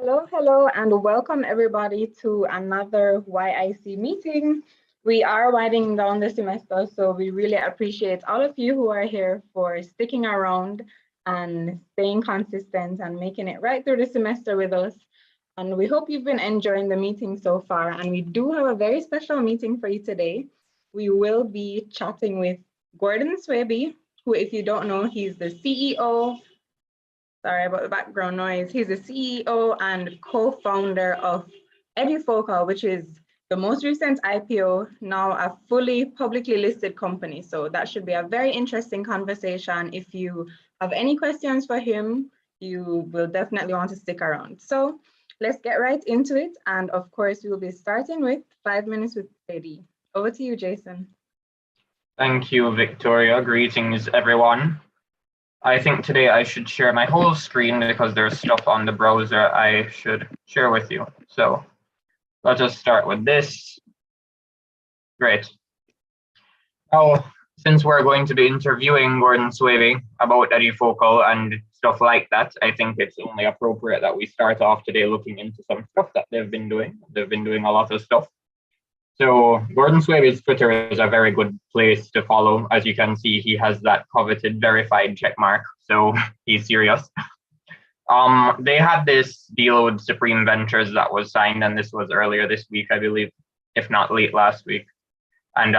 Hello, hello, and welcome everybody to another YIC meeting. We are winding down the semester, so we really appreciate all of you who are here for sticking around and staying consistent and making it right through the semester with us. And we hope you've been enjoying the meeting so far. And we do have a very special meeting for you today. We will be chatting with Gordon Swaby, who, if you don't know, he's the CEO. Sorry about the background noise. He's the CEO and co-founder of EduFocal, which is the most recent IPO, now a fully publicly listed company. So that should be a very interesting conversation. If you have any questions for him, you will definitely want to stick around. So let's get right into it. And of course, we will be starting with 5 minutes with Eddie. Over to you, Jason. Thank you, Victoria. Greetings, everyone. I think today I should share my whole screen because there's stuff on the browser I should share with you. So let us start with this. Great. Now, since we're going to be interviewing Gordon Swaby about EduFocal and stuff like that, I think it's only appropriate that we start off today looking into some stuff that they've been doing. They've been doing a lot of stuff. So Gordon Swaby's Twitter is a very good place to follow. As you can see, he has that coveted verified check mark, so he's serious. They had this deal with Supreme Ventures that was signed, and this was earlier this week, I believe, if not late last week. And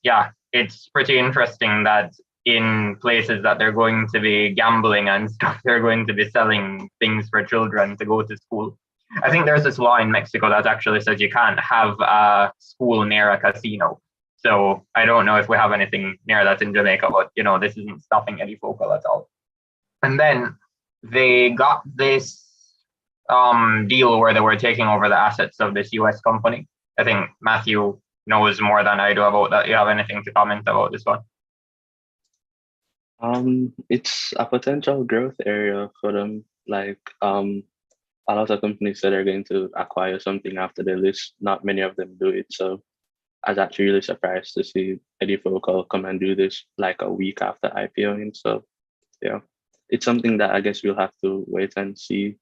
yeah, it's pretty interesting that in places that they're going to be gambling and stuff, they're going to be selling things for children to go to school. I think there's this law in Mexico that actually says you can't have a school near a casino. So I don't know if we have anything near that in Jamaica, but you know, this isn't stopping EduFocal at all. And then they got this deal where they were taking over the assets of this US company. I think Matthew knows more than I do about that. You have anything to comment about this one? It's a potential growth area for them. Like a lot of companies said they're going to acquire something after they list. Not many of them do it. So I was actually really surprised to see EduFocal come and do this like a week after IPOing. So yeah, it's something that I guess we'll have to wait and see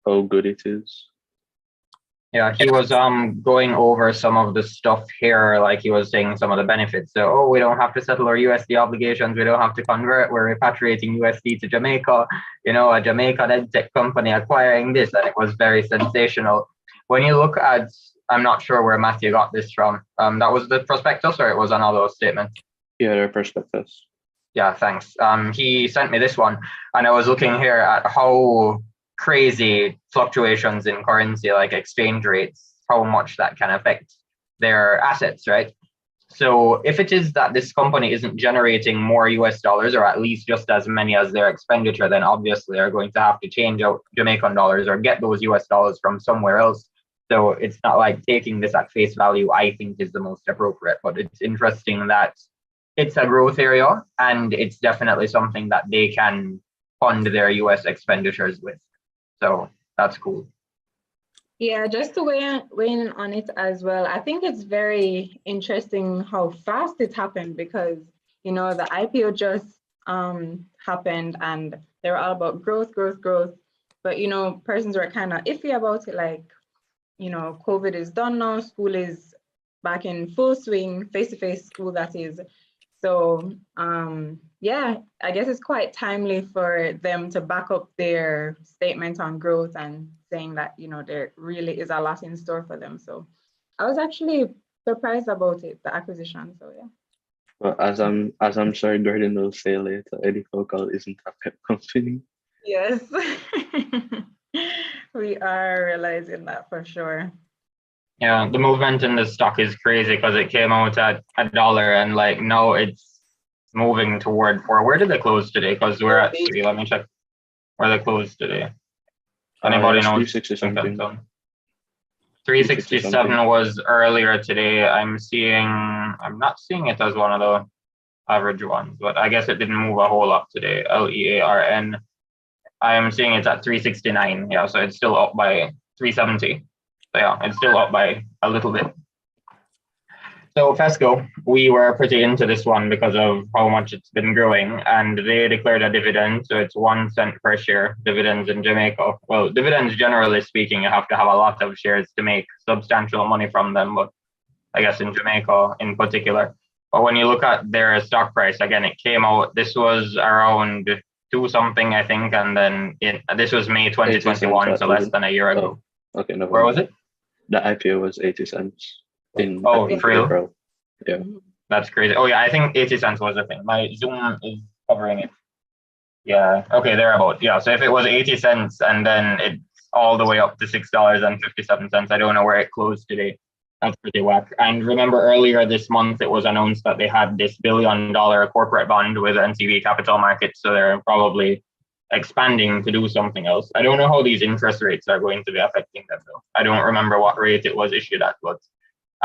how good it is. Yeah, he was going over some of the stuff here, like he was saying some of the benefits. So, oh, we don't have to settle our USD obligations. We don't have to convert. We're repatriating USD to Jamaica. You know, a Jamaican edtech company acquiring this, and it was very sensational. When you look at, I'm not sure where Matthew got this from. That was the prospectus, or it was another statement? Yeah, their prospectus. Yeah, thanks. He sent me this one, and I was looking here at how crazy fluctuations in currency, like exchange rates, how much that can affect their assets, right? So if it is that this company isn't generating more US dollars, or at least just as many as their expenditure, then obviously they're going to have to change out Jamaican dollars or get those US dollars from somewhere else. So it's not like taking this at face value, I think, is the most appropriate, but it's interesting that it's a growth area and it's definitely something that they can fund their US expenditures with. So that's cool. Yeah, just to weigh in on it as well, I think it's very interesting how fast it happened because, you know, the IPO just happened and they're all about growth. But, you know, persons were kind of iffy about it, like, you know, COVID is done now, school is back in full swing, face-to-face school, that is. So yeah, I guess it's quite timely for them to back up their statement on growth and saying that, you know, there really is a lot in store for them. So I was actually surprised about it, the acquisition. So yeah. Well, as I'm sure Gordon will say later, EduFocal isn't a pet company. Yes, we are realizing that for sure. Yeah, the movement in the stock is crazy because it came out at $1 and like now it's moving toward 4. Where did they close today? Because we're at 3. Let me check where they closed today. Anybody knows? 360 something. 367 was earlier today. I'm not seeing it as one of the average ones, but I guess it didn't move a whole lot today. LEARN. I am seeing it at 369. Yeah, so it's still up by 370. So yeah, it's still up by a little bit. So Fesco, we were pretty into this one because of how much it's been growing, and they declared a dividend. So it's 1 cent per share dividends in Jamaica. Well, dividends, generally speaking, you have to have a lot of shares to make substantial money from them, but I guess in Jamaica in particular. But when you look at their stock price, again, it came out, this was around 2 something, I think, and then this was May 2021, so less than a year ago. Oh, okay, no. Where was it? The IPO was 80 cents in Oh, for real? April. Yeah. That's crazy. Oh yeah, I think 80 cents was the thing. My Zoom is covering it. Yeah, okay, thereabout. Yeah, so if it was 80 cents and then it's all the way up to $6.57, I don't know where it closed today. That's pretty whack. And remember earlier this month, it was announced that they had this $1 billion corporate bond with NCB Capital Markets. So they're probably expanding to do something else. I don't know how these interest rates are going to be affecting them though. I don't remember what rate it was issued at, but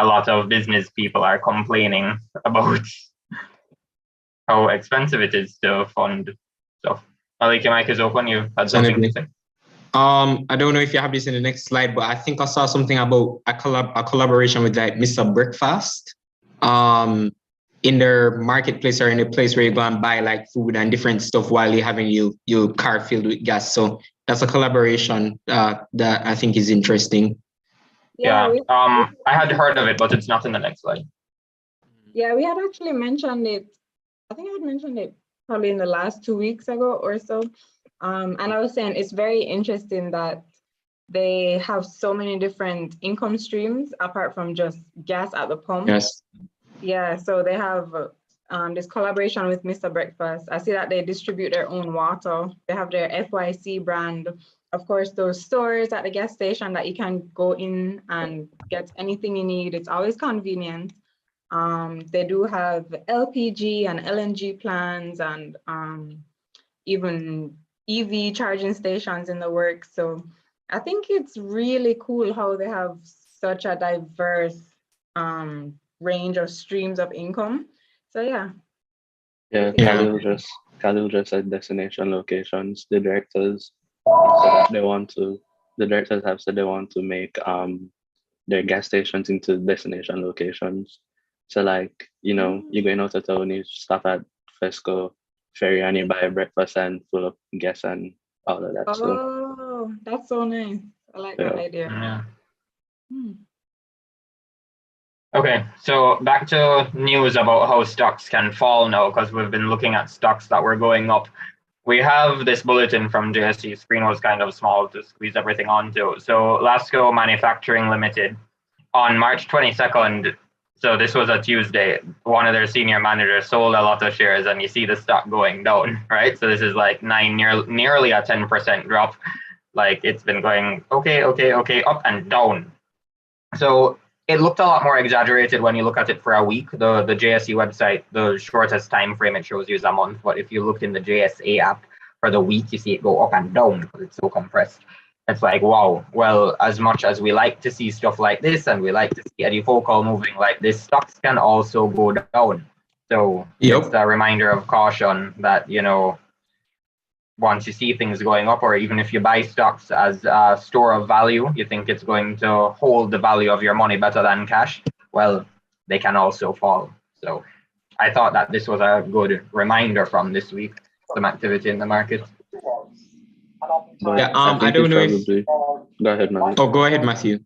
a lot of business people are complaining about how expensive it is to fund stuff. Malik, your mic is open. You had something to say. I don't know if you have this in the next slide, but I think I saw something about a collaboration with like Mr. Breakfast in their marketplace or in a place where you go and buy like food and different stuff while you're having your car filled with gas. So that's a collaboration that I think is interesting. Yeah, I had heard of it, but it's not in the next slide. Yeah, we had actually mentioned it. I think I had mentioned it probably in the last 2 weeks ago or so. And I was saying it's very interesting that they have so many different income streams apart from just gas at the pump. Yes. Yeah, so they have this collaboration with Mr. Breakfast. I see that they distribute their own water. They have their FYC brand. Of course, those stores at the gas station that you can go in and get anything you need. It's always convenient. They do have LPG and LNG plans and even EV charging stations in the works. So I think it's really cool how they have such a diverse range of streams of income. So yeah. Yeah, Khalil just said destination locations. The directors have said they want to make their gas stations into destination locations. So like, you're going out of town, you stop at Fesco, Ferry, and you buy a breakfast and full of gas and all of that stuff. Oh, that's so nice. I like that idea. Yeah. Okay, so back to news about how stocks can fall now, because we've been looking at stocks that were going up. We have this bulletin from JSE. Screen was kind of small to squeeze everything onto. So Lasco Manufacturing Limited on March 22nd, so this was a Tuesday, one of their senior managers sold a lot of shares and you see the stock going down, right? So this is like nearly a 10% drop. Like it's been going okay, up and down. So it looked a lot more exaggerated when you look at it for a week. The JSE website, the shortest time frame it shows you is a month. But if you looked in the JSA app for the week, you see it go up and down because it's so compressed. It's like, wow, well, as much as we like to see stuff like this and we like to see EduFocal moving like this, stocks can also go down. So it's a reminder of caution that, once you see things going up, or even if you buy stocks as a store of value, you think it's going to hold the value of your money better than cash, well, they can also fall. So I thought that this was a good reminder from this week, some activity in the market. Yeah, I don't know if... Go ahead, Matthew. Oh, go ahead, Matthew.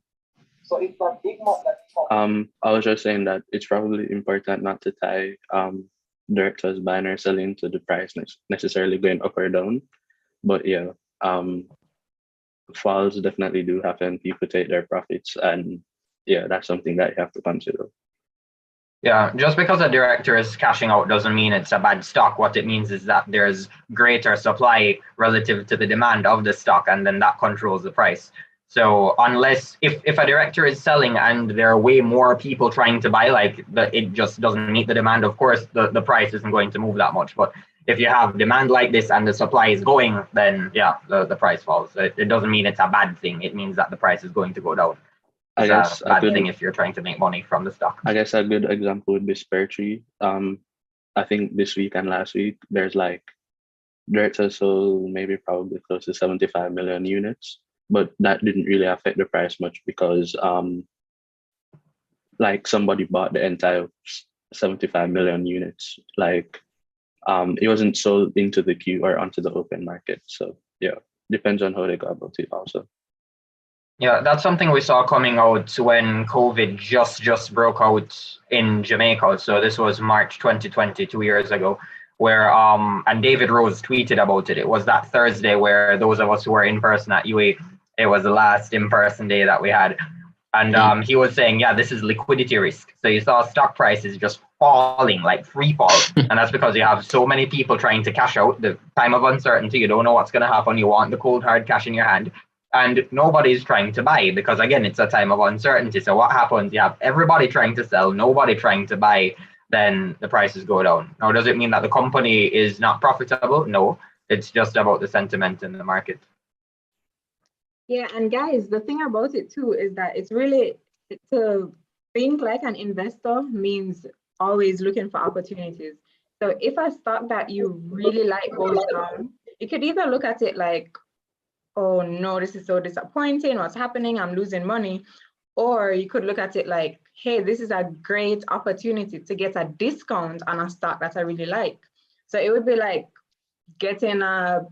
I was just saying that it's probably important not to tie directors buying or selling to the price necessarily going up or down. But yeah, falls definitely do happen. People take their profits, and yeah, that's something that you have to consider. Yeah, just because a director is cashing out doesn't mean it's a bad stock. What it means is that there's greater supply relative to the demand of the stock, and then that controls the price. So unless if a director is selling and there are way more people trying to buy, like it just doesn't meet the demand, of course the price isn't going to move that much. But if you have demand like this and the supply is going, then yeah, the price falls. It doesn't mean it's a bad thing. It means that the price is going to go down. I guess a bad thing if you're trying to make money from the stock. I guess a good example would be Spare Tree. I think this week and last week there's like directors sold probably close to 75 million units. But that didn't really affect the price much because like somebody bought the entire 75 million units. Like it wasn't sold into the queue or onto the open market. So yeah, depends on how they go about it also. Yeah, that's something we saw coming out when COVID just broke out in Jamaica. So this was March 2020, 2 years ago, where and David Rose tweeted about it. It was that Thursday where those of us who were in person at UA, it was the last in-person day that we had. And he was saying, yeah, this is liquidity risk. So you saw stock prices just falling, like free fall. And that's because you have so many people trying to cash out. The time of uncertainty, you don't know what's going to happen. You want the cold hard cash in your hand. And nobody's trying to buy because, again, it's a time of uncertainty. So what happens? You have everybody trying to sell, nobody trying to buy, then the prices go down. Now, does it mean that the company is not profitable? No, it's just about the sentiment in the market. Yeah, and guys, the thing about it too is that it's really, to think like an investor means always looking for opportunities. So if a stock that you really like goes down, you could either look at it like, oh no, this is so disappointing, what's happening, I'm losing money. Or you could look at it like, hey, this is a great opportunity to get a discount on a stock that I really like. So it would be like getting a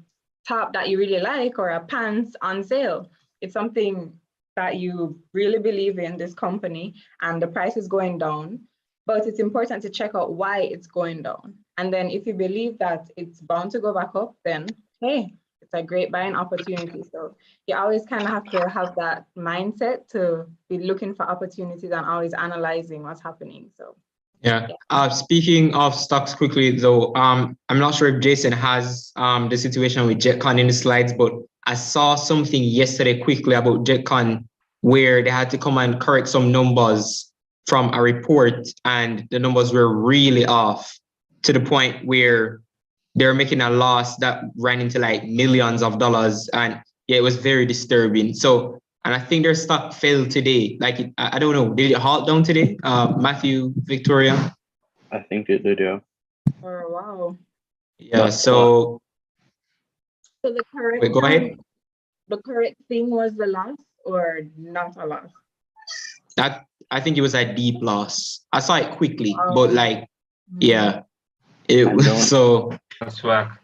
top that you really like or a pants on sale. It's something that you really believe in, this company, and the price is going down, but it's important to check out why it's going down. And then if you believe that it's bound to go back up, then hey, it's a great buying opportunity. So you always kind of have to have that mindset to be looking for opportunities and always analyzing what's happening. So yeah. Speaking of stocks quickly though, I'm not sure if Jason has the situation with JetCon in the slides, but I saw something yesterday quickly about JetCon where they had to come and correct some numbers from a report, and the numbers were really off to the point where they're making a loss that ran into like millions of dollars. And yeah, it was very disturbing. So, and I think their stock fell today. Like, I don't know, did it halt down today? Matthew, Victoria? I think it did, yeah. oh wow. Yeah, so the correct wait, go ahead. The correct thing was the loss or not a loss? That, I think it was a deep loss. I saw it quickly, but like, yeah. So that's whack.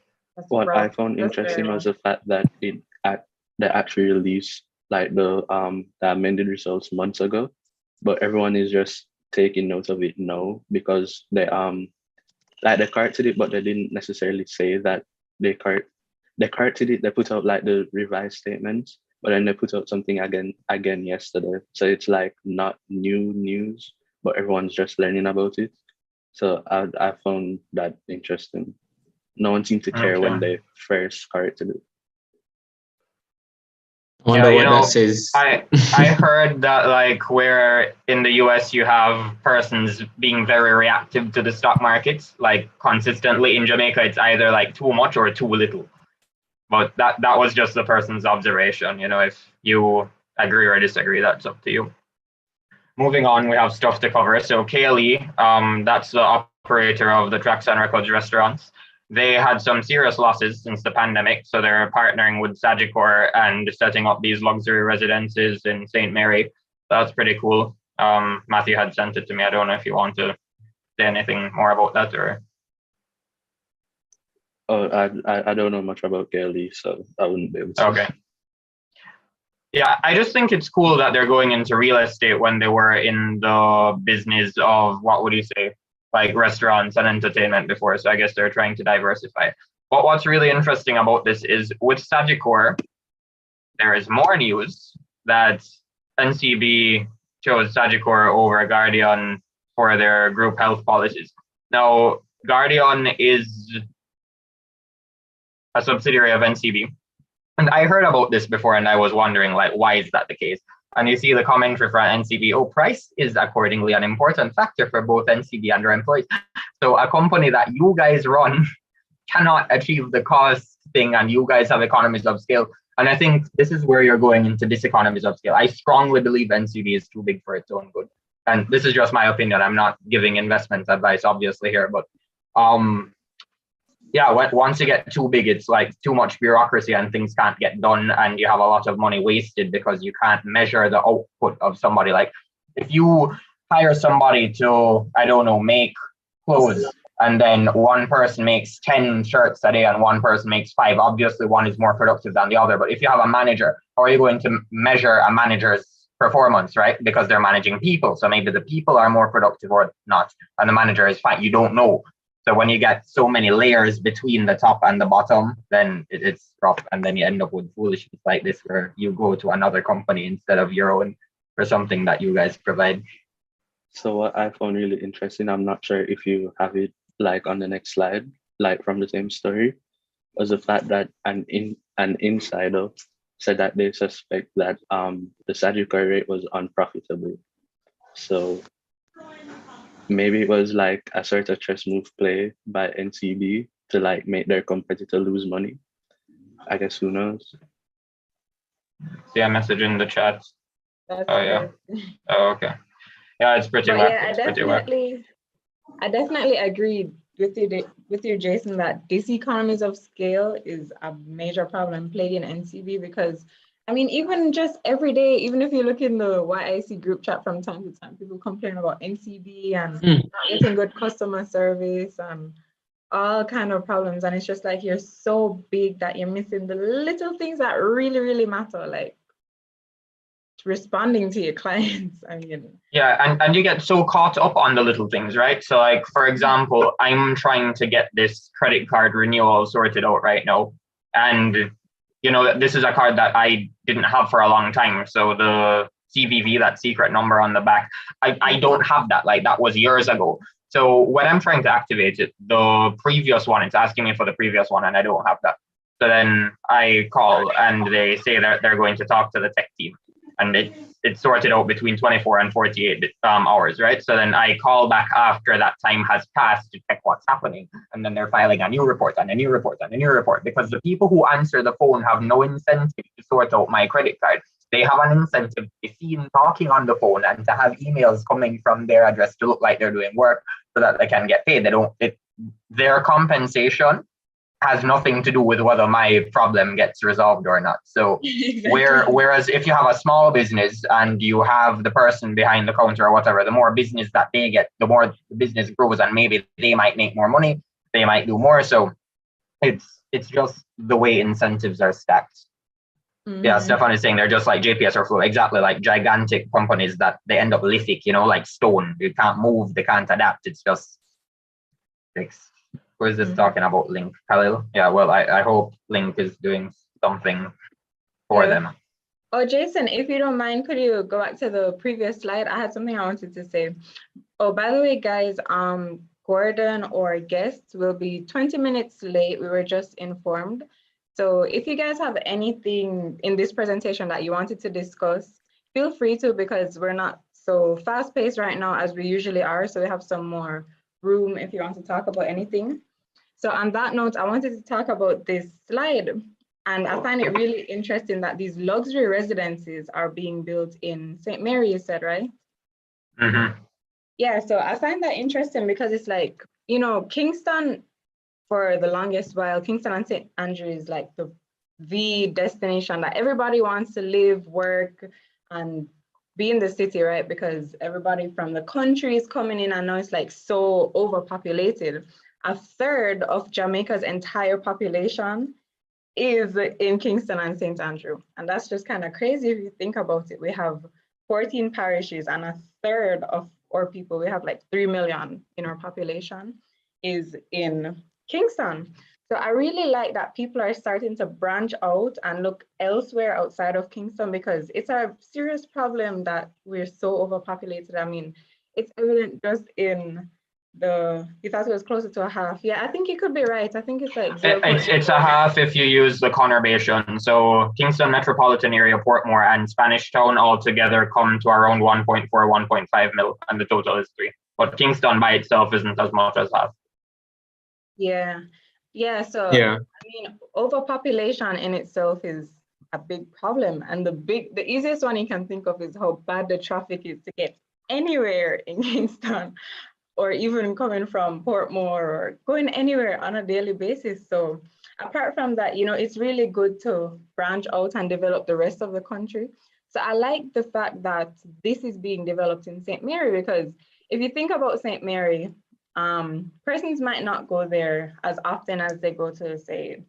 What I found interesting was the fact that they actually released like the amended results months ago, but everyone is just taking note of it now because they like they corrected it, but they didn't necessarily say that they corrected it. They put out like the revised statements, but then they put out something again yesterday. So it's like not new news, but everyone's just learning about it. So I found that interesting. No one seemed to care when they first corrected it. I wonder what that says. I heard that like where in the US you have persons being very reactive to the stock markets, like consistently. In Jamaica, it's either like too much or too little. But that was just the person's observation. You know, if you agree or disagree, that's up to you. Moving on, we have stuff to cover. So KLE, that's the operator of the Tracks and Records restaurants. They had some serious losses since the pandemic. So they're partnering with Sagicor and setting up these luxury residences in St. Mary. That's pretty cool. Matthew had sent it to me. I don't know if you want to say anything more about that or. Oh, I don't know much about KLE, so I wouldn't be able to. Okay. Yeah, I just think it's cool that they're going into real estate when they were in the business of, what would you say, like restaurants and entertainment before. So I guess they're trying to diversify. But what's really interesting about this is with Sagicor, there is more news that NCB chose Sagicor over Guardian for their group health policies. Now, Guardian is a subsidiary of NCB. And I heard about this before and I was wondering, like, why is that the case? And you see the commentary from NCB, oh, price is accordingly an important factor for both NCB and their employees. So a company that you guys run cannot achieve the cost thing and you guys have economies of scale. And I think this is where you're going into diseconomies of scale. I strongly believe NCB is too big for its own good. And this is just my opinion. I'm not giving investment advice, obviously, here, but yeah, once you get too big, it's like too much bureaucracy and things can't get done and you have a lot of money wasted because you can't measure the output of somebody. Like if you hire somebody to, I don't know, make clothes, and then one person makes 10 shirts a day and one person makes 5. Obviously, one is more productive than the other. But if you have a manager, how are you going to measure a manager's performance, right? Because they're managing people. So maybe the people are more productive or not, and the manager is fine. You don't know. So when you get so many layers between the top and the bottom, then it's rough. And then you end up with foolishness like this, where you go to another company instead of your own for something that you guys provide. So what I found really interesting, I'm not sure if you have it like on the next slide, like from the same story, was the fact that an insider said that they suspect that the statutory rate was unprofitable. So maybe it was like a sort of chess move play by NCB to like make their competitor lose money. I guess, who knows? See a message in the chat. That's Oh yeah. good. Oh, okay. Yeah, it's pretty But whack. yeah, It's pretty whack. I definitely agree with you, Jason, that this economies of scale is a major problem plaguing NCB, because I mean, even just every day, even if you look in the YIC group chat from time to time, people complain about NCB and not getting good customer service and all kind of problems. And it's just like, you're so big that you're missing the little things that really, really matter, like responding to your clients. I mean, yeah, and you get so caught up on the little things, right? So like, for example, I'm trying to get this credit card renewal sorted out right now, and you know, this is a card that I didn't have for a long time. So the CVV, that secret number on the back, I don't have that. Like, that was years ago. So when I'm trying to activate it, the previous one, it's asking me for the previous one, and I don't have that. So then I call and they say that they're going to talk to the tech team, and it's sorted out between 24 and 48 hours, right? So then I call back after that time has passed to check what's happening. And then they're filing a new report and a new report and a new report, because the people who answer the phone have no incentive to sort out my credit card. They have an incentive to be seen talking on the phone and to have emails coming from their address to look like they're doing work so that they can get paid. Their compensation has nothing to do with whether my problem gets resolved or not. So whereas if you have a small business and you have the person behind the counter or whatever, the more business that they get, the more the business grows, and maybe they might make more money, they might do more. So it's just the way incentives are stacked. Yeah, Stefan is saying they're just like JPS or Flow, exactly, like gigantic companies that they end up lithic, you know, like stone. You can't move, they can't adapt. It's just fixed. Who is this talking about? Link, Khalil? Yeah, well, I hope Link is doing something for them. Oh, Jason, if you don't mind, could you go back to the previous slide? I had something I wanted to say. Oh, by the way, guys, Gordon or guests will be 20 minutes late. We were just informed. So if you guys have anything in this presentation that you wanted to discuss, feel free to, because we're not so fast paced right now as we usually are. So we have some more room if you want to talk about anything. So on that note, I wanted to talk about this slide, and I find it really interesting that these luxury residences are being built in St. Mary, you said, right? Mm-hmm. Yeah, so I find that interesting because it's like, you know, Kingston, for the longest while, Kingston and St. Andrew is like the destination that everybody wants to live, work, and be in the city, right? Because everybody from the country is coming in, and now it's like so overpopulated. A third of Jamaica's entire population is in Kingston and St. Andrew. And that's just kind of crazy if you think about it. We have 14 parishes, and a third of our people, we have like 3 million in our population, is in Kingston. So I really like that people are starting to branch out and look elsewhere outside of Kingston, because it's a serious problem that we're so overpopulated. I mean, it's evident just in you thought it was closer to a half. Yeah, I think you could be right. I think it's like it's a half if you use the conurbation. So Kingston metropolitan area, Portmore, and Spanish Town all together come to around 1.4, 1.5 mil, and the total is 3. But Kingston by itself isn't as much as half. Yeah. So Yeah. I mean, overpopulation in itself is a big problem, and the easiest one you can think of is how bad the traffic is to get anywhere in Kingston, or even coming from Portmore or going anywhere on a daily basis. So apart from that, you know, it's really good to branch out and develop the rest of the country. So I like the fact that this is being developed in St. Mary, because if you think about St. Mary, persons might not go there as often as they go to, say,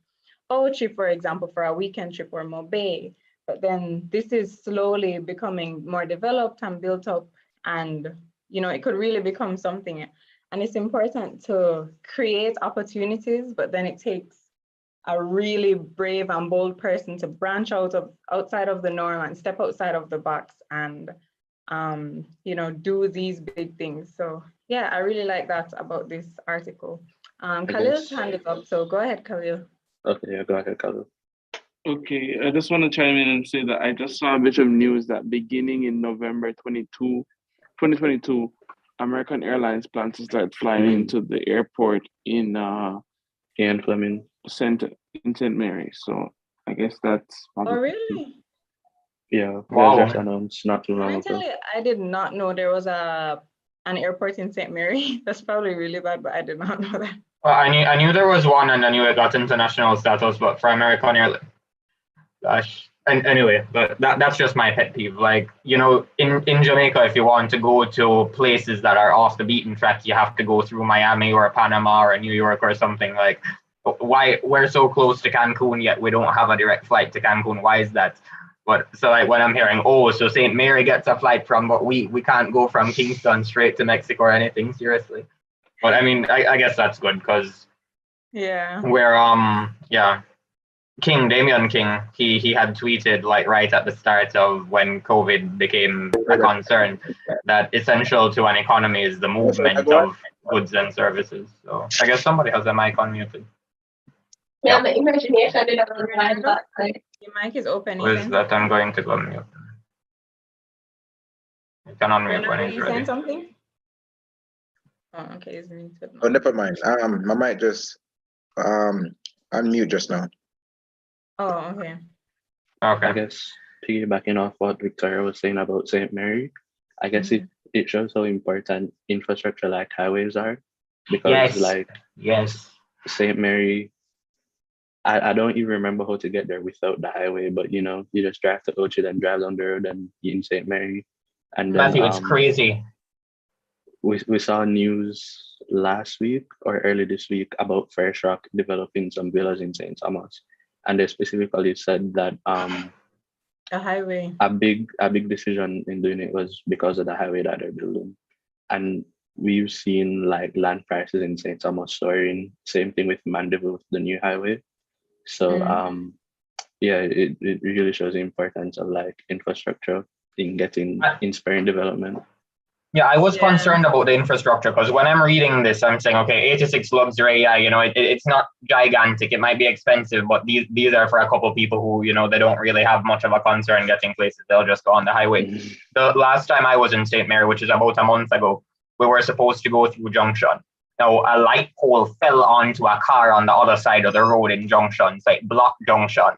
Ochi, for example, for a weekend trip, or Mobay. But then this is slowly becoming more developed and built up, and it could really become something. And it's important to create opportunities, but then it takes a really brave and bold person to branch outside of the norm and step outside of the box and do these big things. So yeah, I really like that about this article. Khalil's hand is up, so go ahead, Khalil. Okay, yeah, go ahead, Khalil. Okay, I just want to chime in and say that I just saw a bit of news that beginning in November 2022, American Airlines plans to start flying into the airport in Fleming. St. Mary. So I guess that's Oh, really? Yeah, Wow. just announced not too long I ago. tell you, I did not know there was an airport in St. Mary. That's probably really bad, but I did not know that. Well, I knew there was one, and I knew it got international status, but for American Airlines, gosh. And anyway, but that's just my pet peeve. Like, in Jamaica, if you want to go to places that are off the beaten track, you have to go through Miami or Panama or New York or something. Like, why we're so close to Cancun yet we don't have a direct flight to Cancun? Why is that? But so like when I'm hearing, so St. Mary gets a flight from, but we can't go from Kingston straight to Mexico or anything, seriously. But I mean, I guess that's good, because we're Damian King, he had tweeted like right at the start of when COVID became a concern that essential to an economy is the movement of goods and services. So I guess somebody has their mic unmuted. Yeah, my imagination didn't realize that. Your mic is open. Who is that? I'm going to go mute. You can unmute when he's ready. Something? Oh, okay, it's muted. Oh, never mind. My mic just unmute just now. Oh, okay. Okay. I guess piggybacking off what Victoria was saying about St. Mary, I guess it shows how important infrastructure like highways are, because yes, St. Mary, I don't even remember how to get there without the highway, but you just drive to Ochi, then drive down the road and you're in St. Mary. And then, Matthew, it's crazy. We saw news last week or early this week about Fresh Rock developing some villas in St. Thomas. And they specifically said that a highway. A big decision in doing it was because of the highway that they're building. And we've seen like land prices in St. Thomas soaring. Same thing with Mandeville with the new highway. So it really shows the importance of like infrastructure in spurring development. Yeah, I was concerned about the infrastructure, because when I'm reading this, I'm saying, okay, 86 luxury, it's not gigantic. It might be expensive, but these are for a couple of people who, they don't really have much of a concern getting places. They'll just go on the highway. Mm-hmm. The last time I was in St. Mary, which is about a month ago, we were supposed to go through Junction. Now, a light pole fell onto a car on the other side of the road in Junction, so it blocked Junction.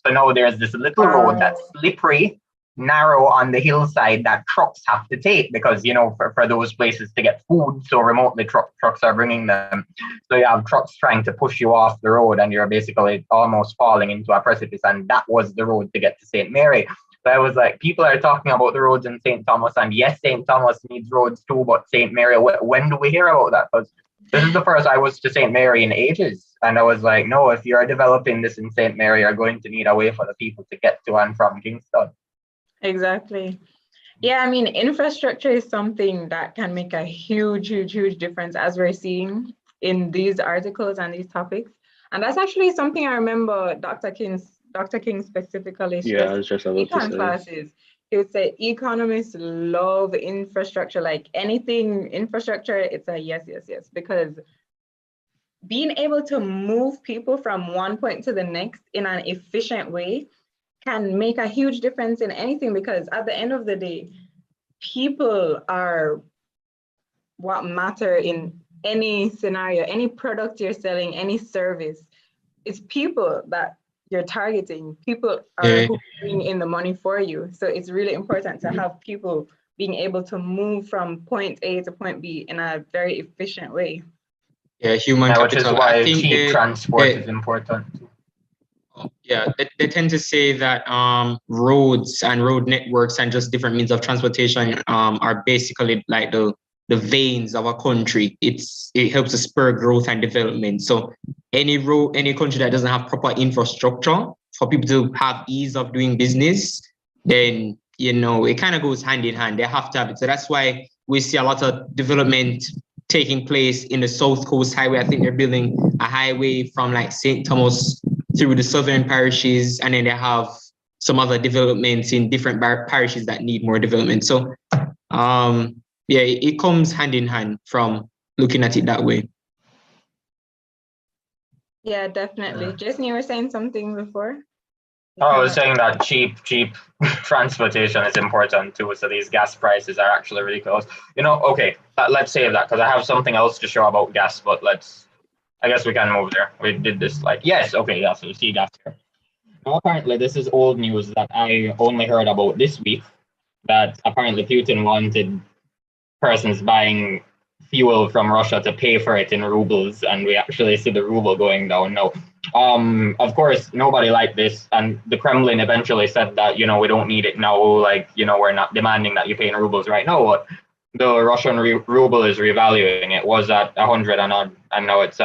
So now there's this little road that's slippery, narrow on the hillside that trucks have to take, because for those places to get food so remotely, trucks are bringing them. So you have trucks trying to push you off the road, and you're basically almost falling into a precipice, and that was the road to get to St. Mary. So I was like, people are talking about the roads in St. Thomas, and yes, St. Thomas needs roads too, but St. Mary, when do we hear about that? Because this is the first I was to St. Mary in ages, and I was like, no, if you're developing this in St. Mary, you're going to need a way for the people to get to and from Kingston. Exactly. Yeah, I mean, infrastructure is something that can make a huge difference, as we're seeing in these articles and these topics. And that's actually something I remember Dr. King specifically stressed. I was just about to say. Classes. He would say economists love infrastructure, like anything infrastructure, it's a yes, because being able to move people from one point to the next in an efficient way can make a huge difference in anything, because at the end of the day, people are what matter in any scenario, any product you're selling, any service. It's people that you're targeting. People are who bring in the money for you. So it's really important to have people being able to move from point A to point B in a very efficient way. Yeah, human capital. Which is why cheap transport is important. Yeah, they tend to say that roads and road networks and just different means of transportation are basically like the veins of a country. It helps to spur growth and development. So any country that doesn't have proper infrastructure for people to have ease of doing business, then it kind of goes hand in hand. They have to have it. So that's why we see a lot of development taking place in the South Coast Highway. I think they're building a highway from like St. Thomas through the southern parishes, and then they have some other developments in different parishes that need more development. So it comes hand in hand from looking at it that way. Yeah, definitely. Jason, you were saying something before? I was saying that cheap transportation is important too. So these gas prices are actually really close. Okay, let's save that because I have something else to show about gas, but I guess we can move there. We did this yes, okay, yeah, so you see gas here. Now, apparently, this is old news that I only heard about this week, that apparently Putin wanted persons buying fuel from Russia to pay for it in rubles, and we actually see the ruble going down now. Of course, nobody liked this, and the Kremlin eventually said that, we don't need it now, we're not demanding that you pay in rubles right now, but the Russian ruble is revaluing. It was at 100 and odd, and now it's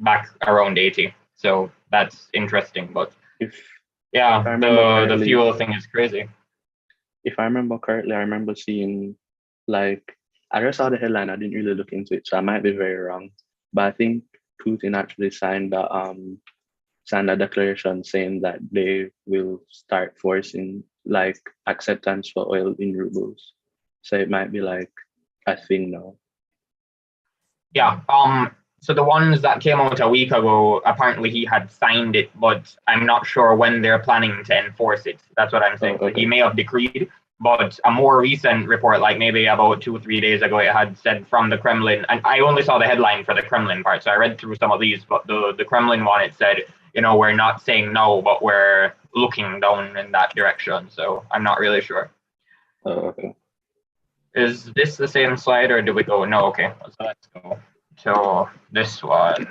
back around 80. So that's interesting, but the fuel thing is crazy. If I remember correctly, I remember seeing I just saw the headline. I didn't really look into it, so I might be very wrong. But I think Putin actually signed a declaration saying that they will start forcing acceptance for oil in rubles. So it might be a thing now. Yeah. So the ones that came out a week ago, apparently he had signed it, but I'm not sure when they're planning to enforce it. That's what I'm saying. Okay. He may have decreed, but a more recent report, maybe about 2-3 days ago, it had said from the Kremlin, and I only saw the headline for the Kremlin part, so I read through some of these, but the Kremlin one, it said, we're not saying no, but we're looking down in that direction. So I'm not really sure. Oh, okay. Is this the same slide, or do we go? No, okay. So let's go to this one.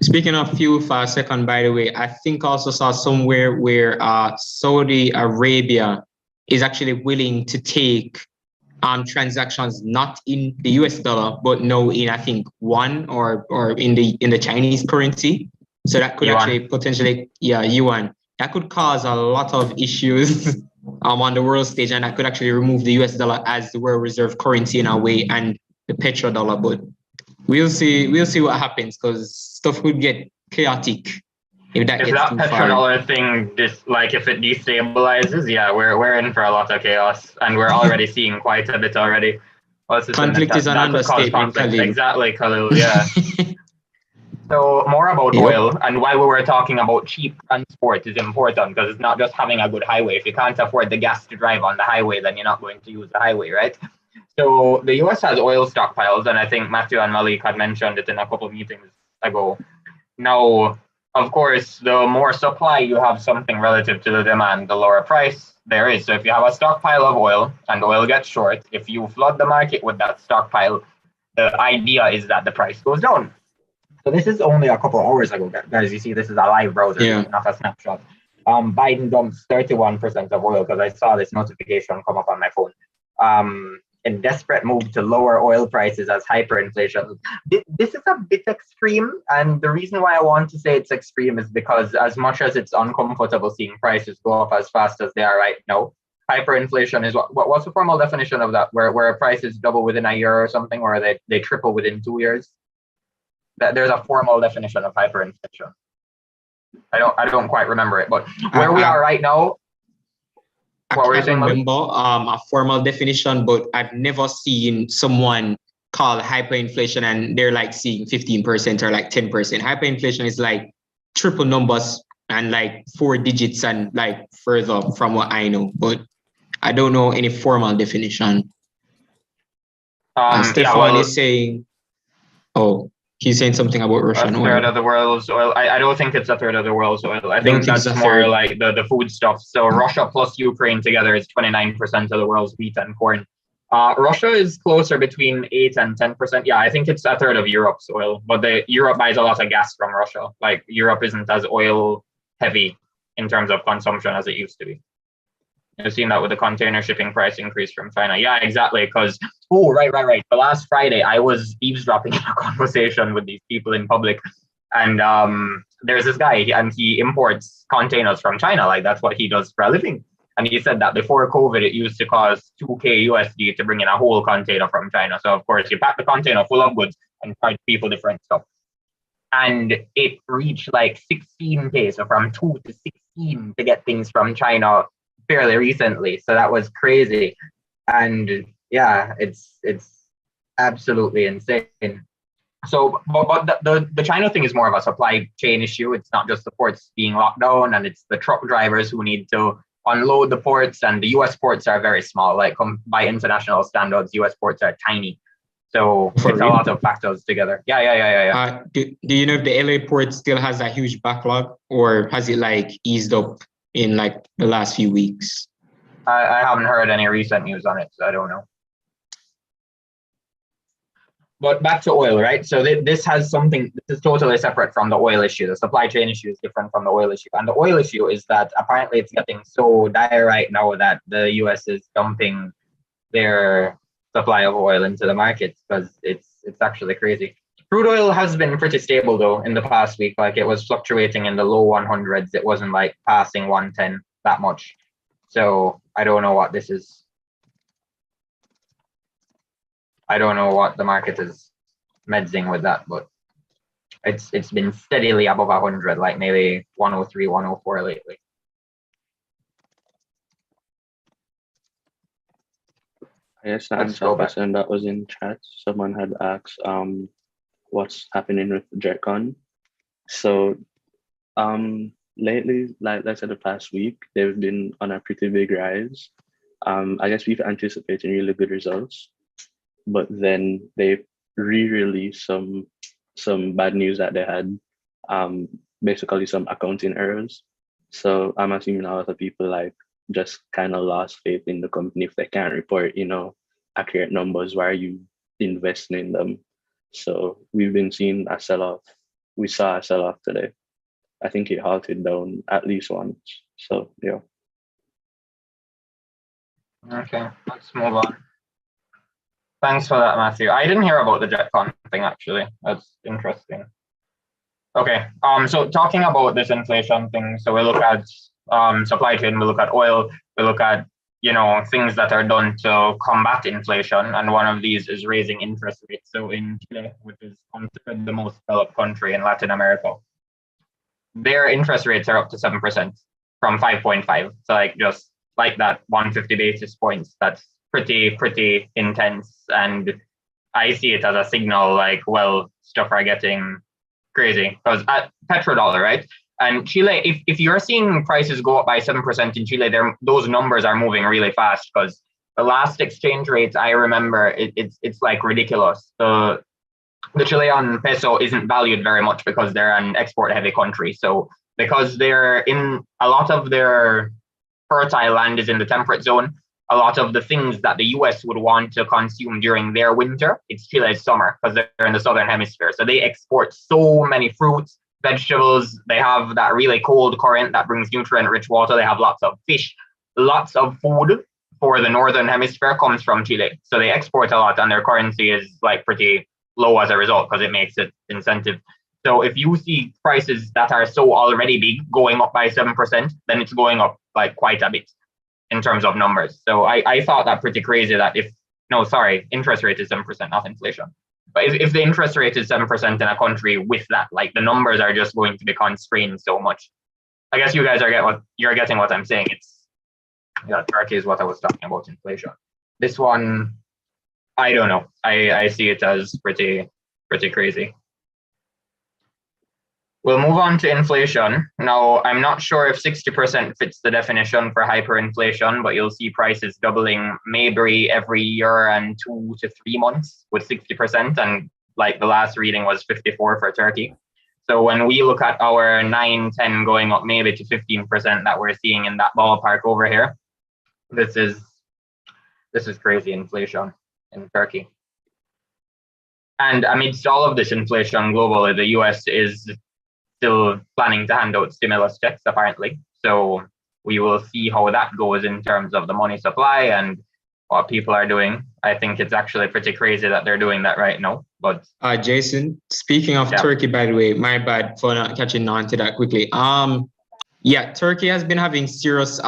Speaking of fuel for a second, by the way, I think I also saw somewhere where Saudi Arabia is actually willing to take transactions not in the US dollar, but no in, I think, yuan or in the Chinese currency. So that could actually potentially, yuan. That could cause a lot of issues on the world stage, and that could actually remove the US dollar as the world reserve currency in a way, and the petrodollar. But we'll see what happens, because stuff could get chaotic if that gets too far. If that petrodollar thing if it destabilizes, we're in for a lot of chaos, and we're already seeing quite a bit already. Conflict is an understatement, Khalil. Exactly, Khalil, yeah. So more about oil, and why we were talking about cheap transport is important, because it's not just having a good highway. If you can't afford the gas to drive on the highway, then you're not going to use the highway, right? So the US has oil stockpiles, and I think Matthew and Malik had mentioned it in a couple of meetings ago. Now, of course, the more supply you have something relative to the demand, the lower price there is. So if you have a stockpile of oil and oil gets short, if you flood the market with that stockpile, the idea is that the price goes down. So this is only a couple of hours ago, guys. You see, this is a live browser, not a snapshot. Biden dumps 31% of oil, because I saw this notification come up on my phone. In desperate move to lower oil prices as hyperinflation. This is a bit extreme, and the reason why I want to say it's extreme is because as much as it's uncomfortable seeing prices go up as fast as they are right now, hyperinflation is what's the formal definition of that? Where prices double within a year or something, or they triple within 2 years? There's a formal definition of hyperinflation. I don't quite remember it, but where we are right now. I can't remember a formal definition, but I've never seen someone call hyperinflation and they're seeing 15% or 10%. Hyperinflation is triple numbers and 4 digits and further from what I know, but I don't know any formal definition. Stefan is saying, he's saying something about Russian oil. A third of the world's oil. I don't think it's a third of the world's oil. I think that's more the food stuff. So Russia plus Ukraine together is 29% of the world's wheat and corn. Russia is closer between 8 and 10%. Yeah, I think it's a third of Europe's oil, but Europe buys a lot of gas from Russia. Like Europe isn't as oil heavy in terms of consumption as it used to be. You've seen that with the container shipping price increase from China. Yeah, exactly. Because, oh, right. The last Friday, I was eavesdropping in a conversation with these people in public. And there's this guy, and he imports containers from China. Like, that's what he does for a living. And he said that before COVID, it used to cost 2K USD to bring in a whole container from China. So, of course, you pack the container full of goods and charge people different stuff. And it reached like 16K, so from 2 to 16 to get things from China fairly recently. So that was crazy. And yeah, it's absolutely insane. So, but the China thing is more of a supply chain issue. It's not just the ports being locked down, and it's the truck drivers who need to unload the ports, and the US ports are very small. Like by international standards, US ports are tiny. So it's a lot of factors together. Yeah. Do you know if the LA port still has a huge backlog, or has it like eased up in like the last few weeks? I haven't heard any recent news on it, so I don't know. But back to oil, right? So this is totally separate from the oil issue. The supply chain issue is different from the oil issue. And the oil issue is that apparently it's getting so dire right now that the US is dumping their supply of oil into the market, because it's actually crazy. Crude oil has been pretty stable though in the past week. Like it was fluctuating in the low 100s. It wasn't like passing 110 that much. So I don't know what this is. I don't know what the market is medsing with that, but it's been steadily above 100, like maybe 103, 104 lately. Yes, to answer a question that was in chat, someone had asked what's happening with JetCon. So lately, like I said, the past week, they've been on a pretty big rise. I guess we've anticipated really good results, but then they re-released some bad news that they had, basically some accounting errors. So I'm assuming a lot of people like just kind of lost faith in the company if they can't report, accurate numbers. Why are you investing in them? So we've been seeing a sell-off. We saw a sell-off today. I think it halted down at least once. So yeah. Okay, let's move on. Thanks for that, Matthew. I didn't hear about the JetCon thing actually. That's interesting. Okay, so talking about this inflation thing, so we look at supply chain, we look at oil, we look at things that are done to combat inflation, and one of these is raising interest rates. So in Chile, which is considered the most developed country in Latin America, their interest rates are up to 7% from 5.5. So like just like that 150 basis points, that's pretty intense. And I see it as a signal like, well, stuff are getting crazy, because at petrodollar, right? And Chile, if you're seeing prices go up by 7% in Chile, those numbers are moving really fast, because the last exchange rate I remember, it's like ridiculous. The Chilean peso isn't valued very much because they're an export heavy country. So because they're in a lot of their fertile land is in the temperate zone, a lot of the things that the US would want to consume during their winter, it's Chile's summer, because they're in the southern hemisphere. So they export so many fruits, vegetables. They have that really cold current that brings nutrient-rich water. They have lots of fish. Lots of food for the northern hemisphere comes from Chile. So they export a lot, and their currency is like pretty low as a result, because it makes it incentive. So if you see prices that are so already big going up by 7%, then it's going up like quite a bit in terms of numbers. So I thought that pretty crazy that interest rate is 7%, not inflation. But if the interest rate is 7% in a country with that, like the numbers are just going to be constrained so much. I guess you guys you're getting what I'm saying. Turkey is what I was talking about, inflation. This one, I don't know. I see it as pretty crazy. We'll move on to inflation. Now, I'm not sure if 60% fits the definition for hyperinflation, but you'll see prices doubling maybe every year and 2 to 3 months with 60%. And like the last reading was 54 for Turkey. So when we look at our 9, 10 going up maybe to 15% that we're seeing in that ballpark over here, this is This is crazy inflation in Turkey. And amidst all of this inflation globally, the US is still planning to hand out stimulus checks, apparently. So we will see how that goes in terms of the money supply and what people are doing. I think it's actually pretty crazy that they're doing that right now. But Jason, speaking of Turkey, by the way, my bad for not catching on to that quickly. Yeah, Turkey has been having serious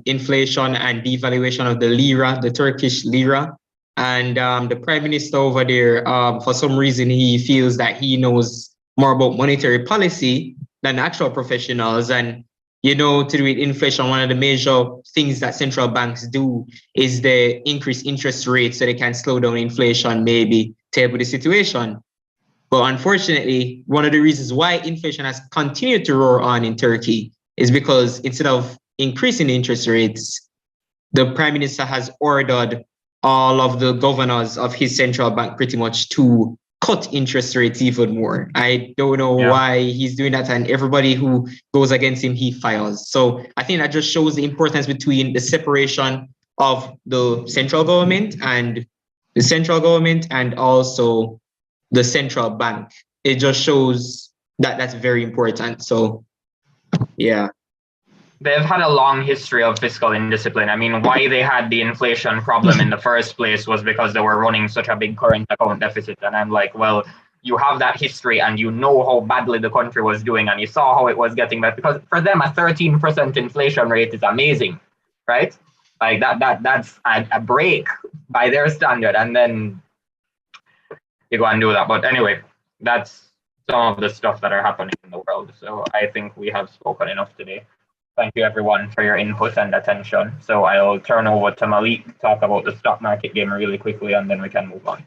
inflation and devaluation of the lira, the Turkish lira. And the prime minister over there, for some reason, he feels that he knows more about monetary policy than actual professionals. And, you know, to do with inflation, one of the major things that central banks do is they increase interest rates so they can slow down inflation, maybe to help with the situation. But unfortunately, one of the reasons why inflation has continued to roar on in Turkey is because instead of increasing interest rates, the prime minister has ordered all of the governors of his central bank pretty much to cut interest rates even more. I don't know why he's doing that, and everybody who goes against him, he files. So I think that just shows the importance between the separation of the central government and also the central bank. It just shows that that's very important. So yeah. They've had a long history of fiscal indiscipline. I mean, why they had the inflation problem in the first place was because they were running such a big current account deficit. And I'm like, well, you have that history and you know how badly the country was doing and you saw how it was getting better. Because for them, a 13% inflation rate is amazing, right? Like that's a break by their standard. And then you go and do that. But anyway, that's some of the stuff that are happening in the world. So I think we have spoken enough today. Thank you everyone for your input and attention. So I'll turn over to Malik to talk about the stock market game really quickly and then we can move on.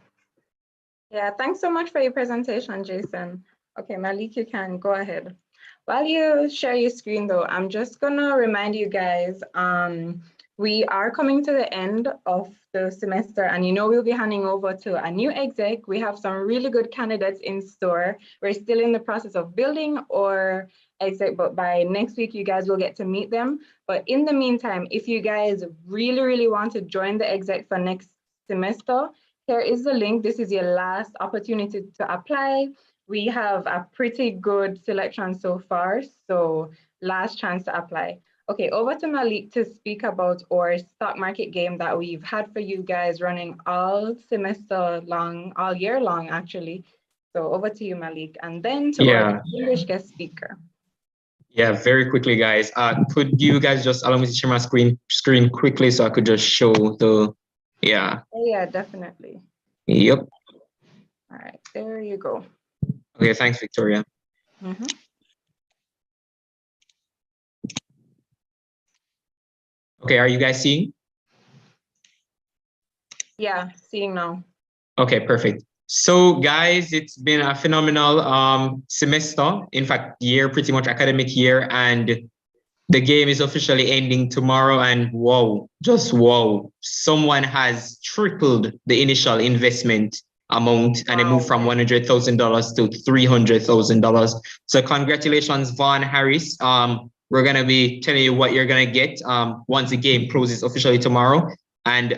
Yeah, thanks so much for your presentation, Jason. Okay, Malik, you can go ahead. While you share your screen though, I'm just gonna remind you guys, we are coming to the end of the semester and you know we'll be handing over to a new exec. We have some really good candidates in store. We're still in the process of building our exec, but by next week you guys will get to meet them. But in the meantime, if you guys really want to join the exec for next semester, here is the link. This is your last opportunity to apply. We have a pretty good selection so far, so last chance to apply. Okay, over to Malik to speak about our stock market game that we've had for you guys running all semester long, all year long actually. So over to you, Malik, and then to our English guest speaker. Yeah, very quickly, guys. Could you guys just allow me to share my screen quickly so I could just show the, Yeah, definitely. Yep. All right, there you go. Okay, thanks, Victoria. Okay, are you guys seeing? Yeah, seeing now. Okay, perfect. So guys, it's been a phenomenal semester. In fact, year, pretty much academic year, and the game is officially ending tomorrow. And wow, just wow, someone has tripled the initial investment amount and it moved from $100,000 to $300,000. So congratulations, Vaughn Harris. We're gonna be telling you what you're gonna get once the game closes officially tomorrow. And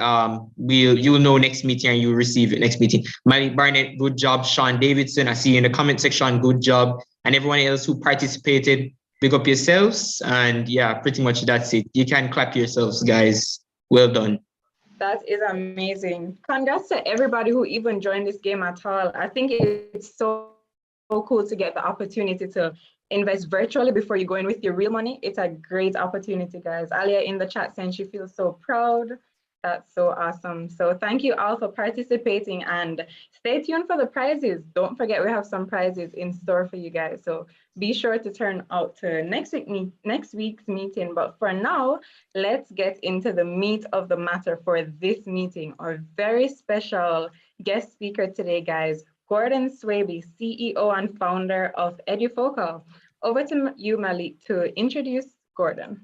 you'll know next meeting and you'll receive it next meeting. Malik Barnett, good job. Sean Davidson, I see you in the comment section, good job. And everyone else who participated, big up yourselves. And yeah, pretty much that's it. You can clap yourselves, guys. Well done. That is amazing. Congrats to everybody who even joined this game at all. I think it's so cool to get the opportunity to invest virtually before you go in with your real money. It's a great opportunity, guys. Alia in the chat saying she feels so proud. That's so awesome. So thank you all for participating and stay tuned for the prizes. Don't forget we have some prizes in store for you guys. So be sure to turn out to next week's meeting. But for now, let's get into the meat of the matter for this meeting. Our very special guest speaker today, guys, Gordon Swaby, CEO and founder of EduFocal. Over to you, Malik, to introduce Gordon.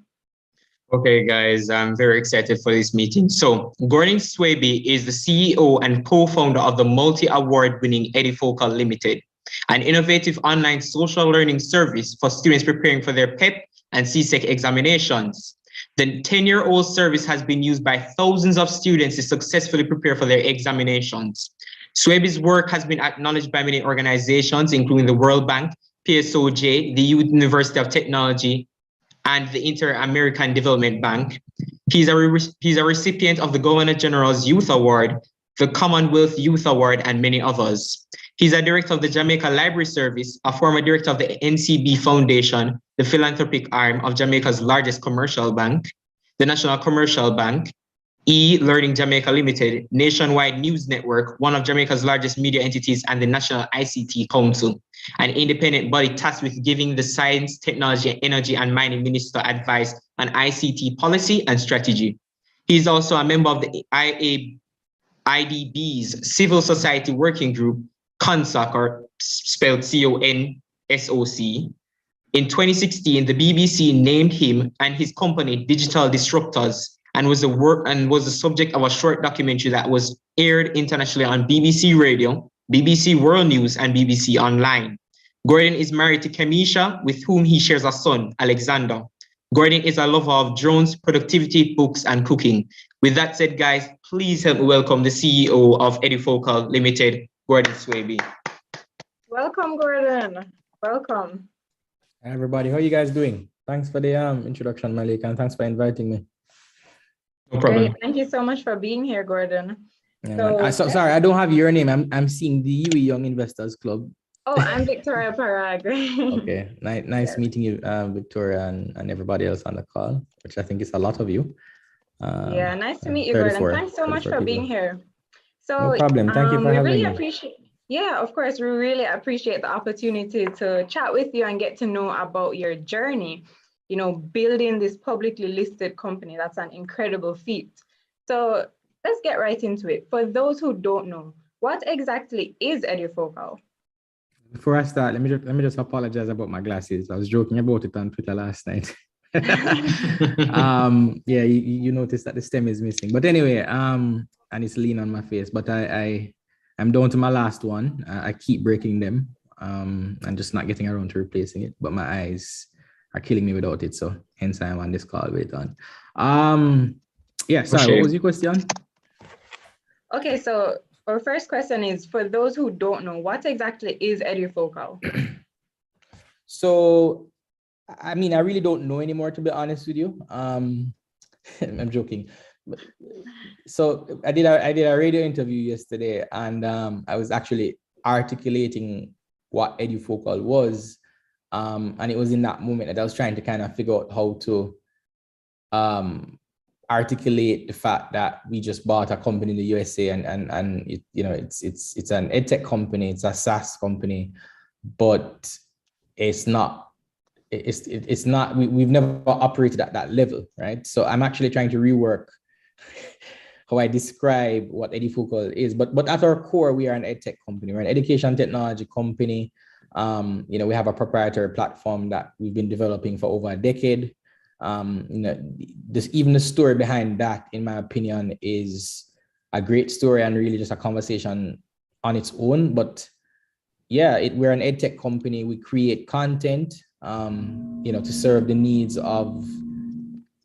Okay, guys, I'm very excited for this meeting. So Gordon Swaby is the CEO and co-founder of the multi-award winning EduFocal Limited, an innovative online social learning service for students preparing for their PEP and CSEC examinations. The 10-year-old service has been used by thousands of students to successfully prepare for their examinations. Swaby's work has been acknowledged by many organizations, including the World Bank, PSOJ, the University of Technology, and the Inter-American Development Bank. He's a recipient of the Governor General's Youth Award, the Commonwealth Youth Award, and many others. He's a director of the Jamaica Library Service, a former director of the NCB Foundation, the philanthropic arm of Jamaica's largest commercial bank, the National Commercial Bank, E-Learning Jamaica Limited, Nationwide News Network, one of Jamaica's largest media entities, and the National ICT Council, an independent body tasked with giving the Science, Technology, Energy, and Mining Minister advice on ICT policy and strategy. He's also a member of the IDB's Civil Society Working Group, CONSOC, or spelled CONSOC. In 2016, the BBC named him and his company Digital Disruptors, and was the subject of a short documentary that was aired internationally on BBC Radio, BBC World News, and BBC Online. Gordon is married to Kamisha, with whom he shares a son, Alexander. Gordon is a lover of drones, productivity, books, and cooking. With that said, guys, please help me welcome the CEO of EduFocal Limited, Gordon Swaby. Welcome, Gordon. Welcome. Hi, everybody. How are you guys doing? Thanks for the introduction, Malik, and thanks for inviting me. No problem. Great. Thank you so much for being here, Gordon. Yeah, sorry, I don't have your name. I'm seeing the UE Young Investors Club. Oh, I'm Victoria Parag. Okay, nice meeting you, Victoria, and everybody else on the call, which I think is a lot of you. Yeah, nice to meet you, Gordon. Thanks so much for being here. So, no problem. Thank you for having me. Yeah, of course, we really appreciate the opportunity to chat with you and get to know about your journey. You know, building this publicly listed company, that's an incredible feat. So let's get right into it. For those who don't know, what exactly is EduFocal? Before I start, let me just apologize about my glasses. I was joking about it on Twitter last night. Yeah, you noticed that the stem is missing. But anyway, and it's lean on my face. But I'm down to my last one. I keep breaking them. I'm just not getting around to replacing it. But my eyes are killing me without it. So hence I'm on this call with on. Yeah, sorry, what was your question? Okay, so our first question is, for those who don't know, what exactly is EduFocal? So, I mean, I really don't know anymore, to be honest with you. I'm joking. So I did a radio interview yesterday, and I was actually articulating what EduFocal was. And it was in that moment that I was trying to kind of figure out how to articulate the fact that we just bought a company in the USA, and it, you know, it's an edtech company, it's a SaaS company, but it's not we've never operated at that level, right? So I'm actually trying to rework how I describe what EduFocal is, but at our core, we are an edtech company. We're an education technology company. You know, we have a proprietary platform that we've been developing for over a decade. You know, even the story behind that, in my opinion, is a great story and really just a conversation on its own. But yeah, we're an edtech company. We create content, you know, to serve the needs of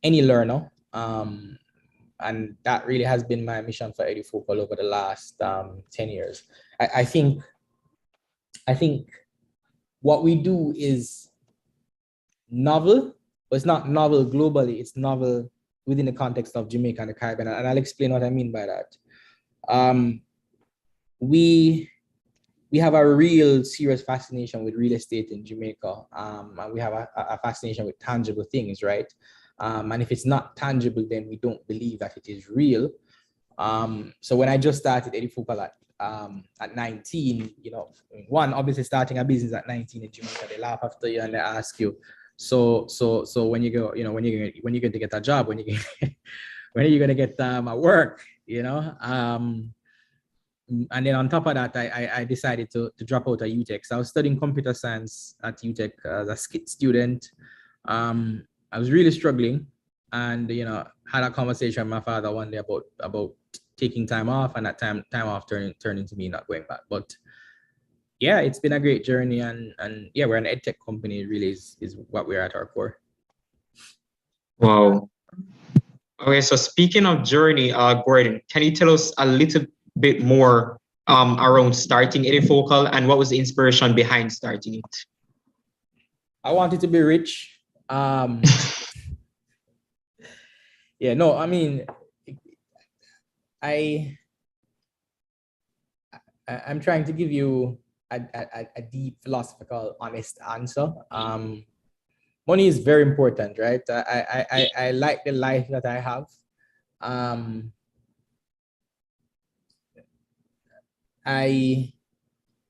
any learner. And that really has been my mission for EduFocal over the last 10 years. I think what we do is novel, but it's not novel globally, it's novel within the context of Jamaica and the Caribbean. And I'll explain what I mean by that. We have a real serious fascination with real estate in Jamaica. And we have a fascination with tangible things, right? And if it's not tangible, then we don't believe that it is real. So when I just started EduFocal at 19, you know, one, obviously starting a business at 19 in Jamaica, they laugh after you and they ask you, so when you go, you know, when you're going to get a job, when are you going to get a work, you know? And then on top of that, I decided to drop out of UTech. So I was studying computer science at UTech as a skit student. I was really struggling, and you know, had a conversation with my father one day about taking time off, and that time off turned into me not going back. But yeah, it's been a great journey, and yeah, we're an edtech company. Really is what we're at our core. Wow, Okay, so speaking of journey, Gordon, can you tell us a little bit more around starting EduFocal and what was the inspiration behind starting it? I wanted to be rich. Yeah, no, I mean, I'm trying to give you a deep philosophical, honest answer. Money is very important, right? I like the life that I have.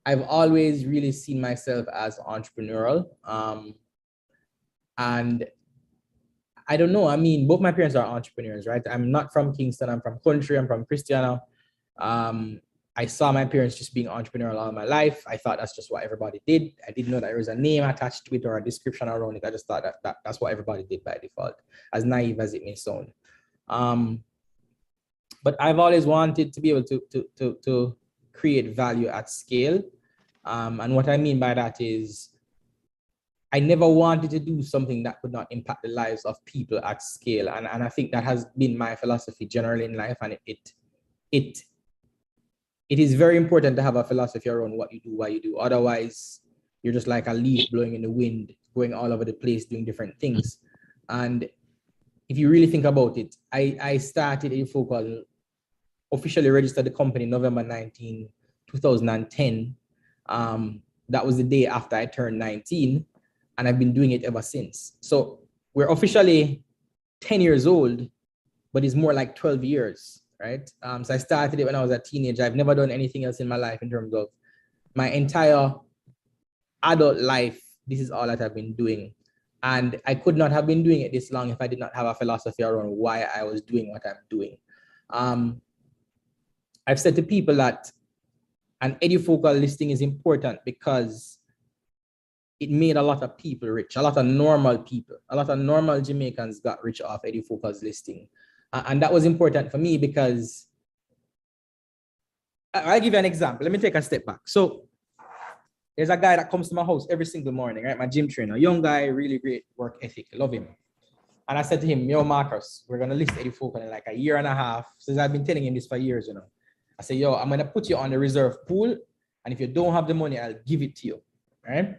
I've always really seen myself as entrepreneurial. And I don't know, I mean, both my parents are entrepreneurs, right? I'm not from Kingston, I'm from country, I'm from Christiana. I saw my parents just being entrepreneurial all my life. I thought that's just what everybody did. I didn't know that there was a name attached to it or a description around it. I just thought that's what everybody did by default, as naive as it may sound. But I've always wanted to be able to create value at scale. And what I mean by that is I never wanted to do something that could not impact the lives of people at scale. And I think that has been my philosophy generally in life. And it is very important to have a philosophy around what you do, why you do. Otherwise, you're just like a leaf blowing in the wind, going all over the place, doing different things. And if you really think about it, I started EduFocal, officially registered the company November 19, 2010. That was the day after I turned 19, and I've been doing it ever since. So we're officially 10 years old, but it's more like 12 years, right? So I started it when I was a teenager. I've never done anything else in my life in terms of my entire adult life. This is all that I've been doing. And I could not have been doing it this long if I did not have a philosophy around why I was doing what I'm doing. I've said to people that an EduFocal listing is important because it made a lot of people rich, a lot of normal people, a lot of normal Jamaicans got rich off EduFocal's listing. And that was important for me because I'll give you an example. Let me take a step back. So there's a guy that comes to my house every single morning, right? My gym trainer, young guy, really great work ethic, love him. And I said to him, yo, Marcus, we're going to list EduFocal in like a year and a half. Since I've been telling him this for years, you know. I said, yo, I'm going to put you on the reserve pool. And if you don't have the money, I'll give it to you, right?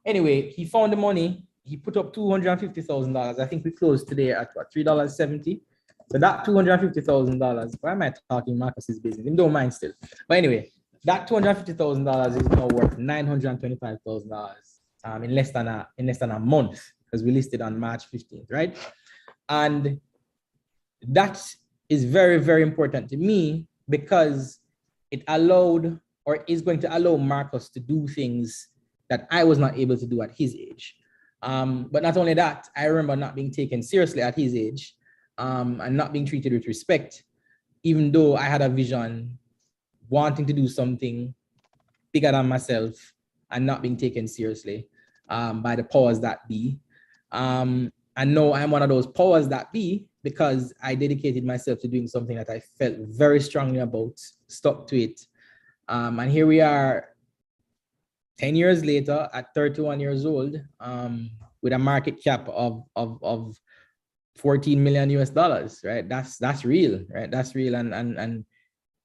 Anyway, he found the money. He put up $250,000. I think we closed today at what, $3.70. So that $250,000, why am I talking Marcus's business? He don't mind still. But anyway, that $250,000 is now worth $925,000 in less than a month, because we listed on March 15th, right? And that is very, very important to me because it allowed, or is going to allow, Marcus to do things that I was not able to do at his age. But not only that, I remember not being taken seriously at his age and not being treated with respect, even though I had a vision, wanting to do something bigger than myself and not being taken seriously by the powers that be. And now I'm one of those powers that be because I dedicated myself to doing something that I felt very strongly about, stuck to it. And here we are 10 years later at 31 years old with a market cap of 14 million US dollars, right? That's real, right? That's real. And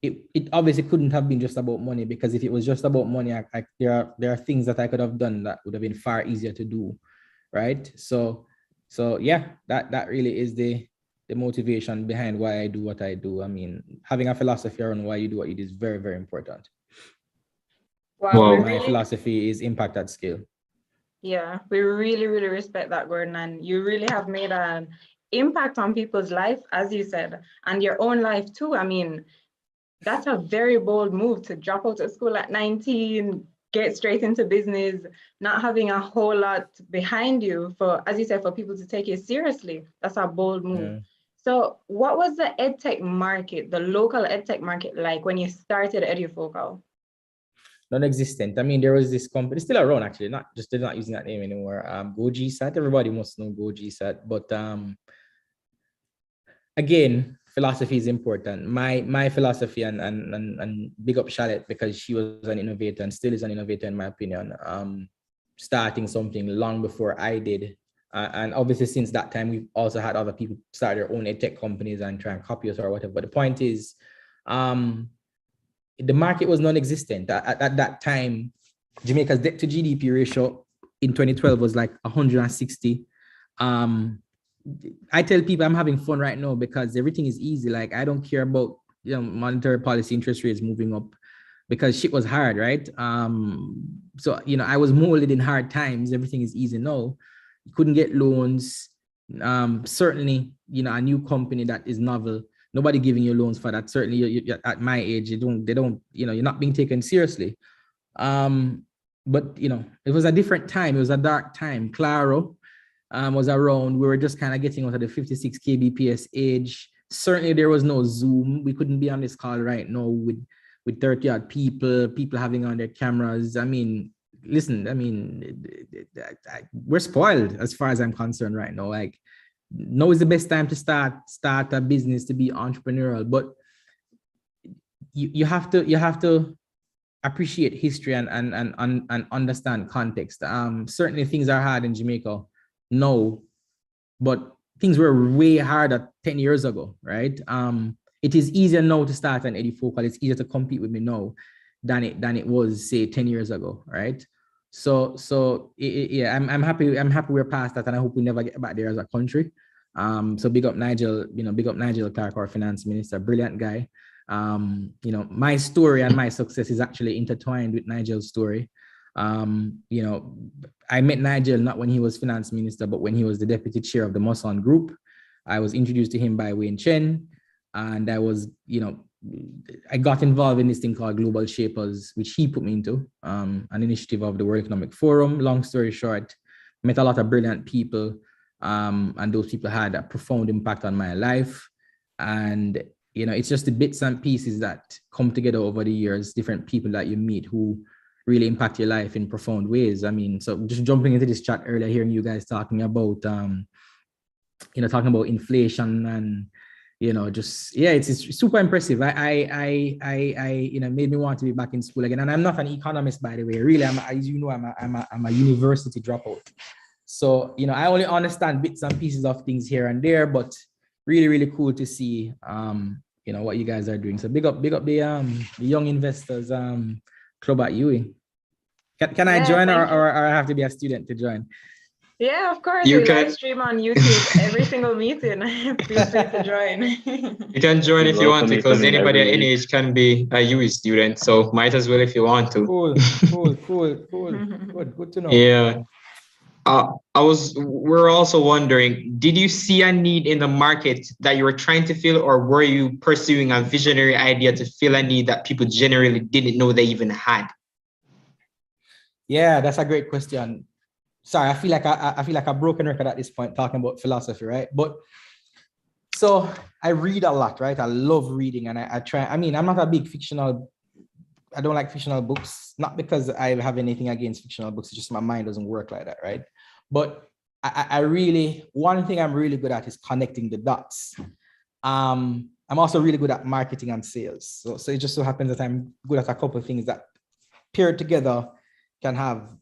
it obviously couldn't have been just about money, because if it was just about money, there are things that I could have done that would have been far easier to do, right? So yeah, that really is the motivation behind why I do what I do. I mean, having a philosophy around why you do what you do is very, very important. Wow, my philosophy is impact at scale. Yeah, we really, really respect that, Gordon. And you really have made an impact on people's life, as you said, and your own life too. I mean, that's a very bold move to drop out of school at 19, get straight into business, not having a whole lot behind you for, as you said, for people to take you seriously. That's a bold move. Yeah. So what was the edtech market, the local edtech market, like when you started EduFocal? Non-existent. I mean, there was this company, still around actually, they're not using that name anymore. GoGSat, everybody must know GoGSat, but again, philosophy is important. My philosophy, and big up Charlotte, because she was an innovator and still is an innovator in my opinion, starting something long before I did. And obviously, since that time, we've also had other people start their own edtech companies and try and copy us or whatever. But the point is, the market was non-existent. At that time, Jamaica's debt to GDP ratio in 2012 was like 160. I tell people I'm having fun right now because everything is easy. Like, I don't care about, you know, monetary policy, interest rates moving up, because shit was hard, right? So, you know, I was molded in hard times. Everything is easy now. You couldn't get loans. Certainly, you know, a new company that is novel, nobody giving you loans for that. Certainly, you at my age, they don't, you know, you're not being taken seriously. But, you know, it was a different time. It was a dark time. Claro was around. We were just kind of getting out of the 56 kbps age. Certainly, there was no Zoom. We couldn't be on this call right now with 30 odd people having on their cameras. I mean, listen, I mean, we're spoiled as far as I'm concerned right now. Like, now is the best time to start a business, to be entrepreneurial, but you have to appreciate history and understand context. Certainly things are hard in Jamaica now, but things were way harder 10 years ago, right? It is easier now to start an EduFocal. It's easier to compete with me now than it was, say, 10 years ago, right? So yeah, I'm happy we're past that, and I hope we never get back there as a country. So big up Nigel, big up Nigel Clark, our finance minister, brilliant guy. My story and my success is actually intertwined with Nigel's story. I met Nigel not when he was finance minister, but when he was the deputy chair of the Moson Group. I was introduced to him by Wayne Chen, and I got involved in this thing called Global Shapers, which he put me into, an initiative of the World Economic Forum. Long story short, met a lot of brilliant people, and those people had a profound impact on my life. And, it's just the bits and pieces that come together over the years, different people that you meet who really impact your life in profound ways. I mean, so just jumping into this chat earlier, hearing you guys talking about, talking about inflation and, it's super impressive. I made me want to be back in school again. And I'm not an economist, by the way. Really, I'm a university dropout. So, I only understand bits and pieces of things here and there, but really, really cool to see, what you guys are doing. So big up the Young Investors Club at UWI. Can I join, or I have to be a student to join? Yeah, of course. We live stream on YouTube every single meeting. Feel free to join. You can join if you want to, because anybody at any age can be a UWI student. So might as well if you want to. Cool. Good to know. Yeah. We're also wondering, did you see a need in the market that you were trying to fill, or were you pursuing a visionary idea to fill a need that people generally didn't know they even had? Yeah, that's a great question. Sorry, I feel like a broken record at this point talking about philosophy, right? But so I read a lot, right? I love reading, and I try. I mean, I'm not a big I don't like fictional books, not because I have anything against fictional books. It's just my mind doesn't work like that, right? But one thing I'm really good at is connecting the dots. I'm also really good at marketing and sales. So it just so happens that I'm good at a couple of things that paired together can have,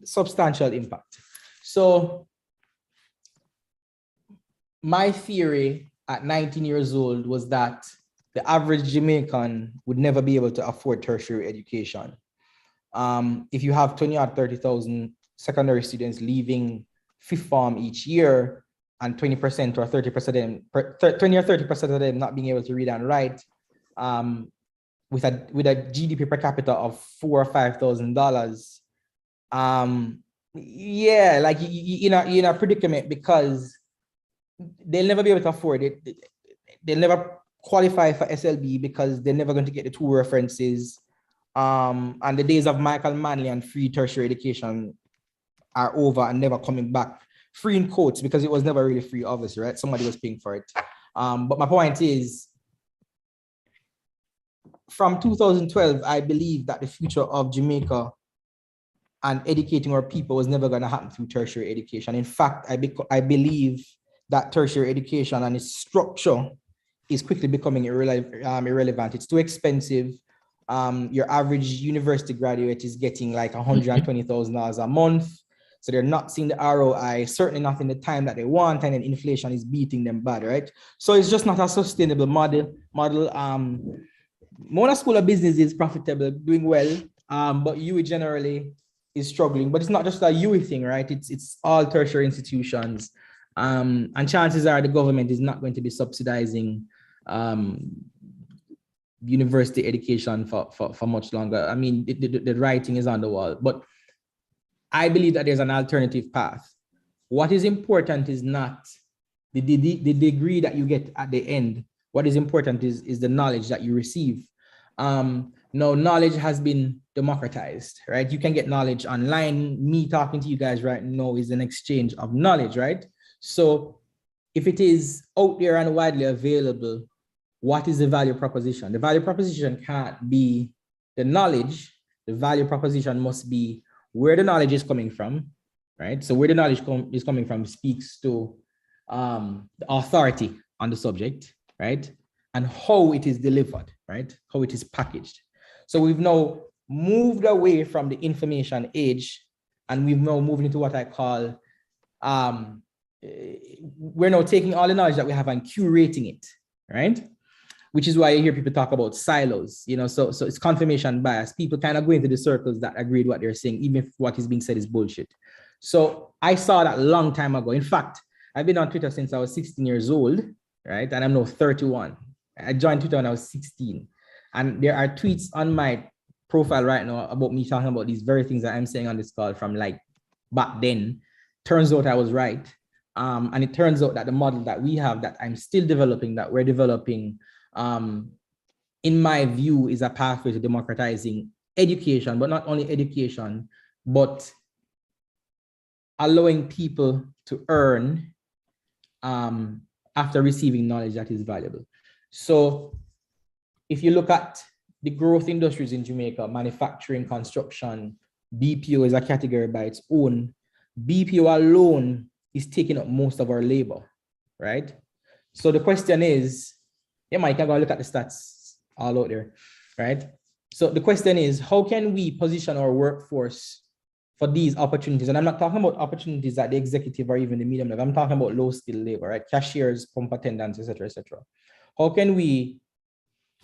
substantial impact. So my theory at 19 years old was that the average Jamaican would never be able to afford tertiary education. If you have 20 or 30,000 secondary students leaving fifth form each year, and 20% or 30% of them, 20 or 30% of them not being able to read and write, with a GDP per capita of $4,000 or $5,000, you're in a predicament, because they'll never be able to afford it. They'll never qualify for SLB because they're never going to get the 2 references. And the days of Michael Manley and free tertiary education are over and never coming back. Free in quotes, because it was never really free, obviously, right? Somebody was paying for it. But my point is, from 2012, I believe that the future of Jamaica and educating our people was never going to happen through tertiary education. In fact, I believe that tertiary education and its structure is quickly becoming irrelevant. It's too expensive. Your average university graduate is getting like $120,000 a month. So they're not seeing the ROI, certainly not in the time that they want, and then inflation is beating them bad, right? So it's just not a sustainable model. Mona School of Business is profitable, doing well, but UE generally is struggling. But it's not just a UE thing, right? It's all tertiary institutions. And chances are the government is not going to be subsidizing university education for much longer. I mean, the writing is on the wall, but I believe that there's an alternative path. What is important is not the degree that you get at the end. What is important is the knowledge that you receive. Now, knowledge has been democratized, right? You can get knowledge online. Me talking to you guys right now is an exchange of knowledge, right? So if it is out there and widely available, what is the value proposition? The value proposition can't be the knowledge. The value proposition must be where the knowledge is coming from, right? So where the knowledge is coming from speaks to the authority on the subject, right? And how it is delivered, right? How it is packaged. So we've now moved away from the information age, and we've now moved into what I call, we're now taking all the knowledge that we have and curating it, right? Which is why you hear people talk about silos, you know, so it's confirmation bias. People kind of go into the circles that agree with what they're saying, even if what is being said is bullshit. So I saw that a long time ago. In fact, I've been on Twitter since I was 16 years old, right? And I'm now 31. I joined Twitter when I was 16. And there are tweets on my profile right now about me talking about these very things that I'm saying on this call from like back then. Turns out I was right. And it turns out that the model that we have, that I'm still developing, that we're developing, in my view, is a pathway to democratizing education, but not only education, but allowing people to earn after receiving knowledge that is valuable. So if you look at the growth industries in Jamaica, manufacturing, construction, BPO is a category by its own. BPO alone is taking up most of our labor, right? So the question is, yeah, Mike, I'm going to look at the stats all out there, right? So the question is, how can we position our workforce for these opportunities? And I'm not talking about opportunities at the executive or even the medium level. I'm talking about low skill labor, right? Cashiers, pump attendants, etc., etc. How can we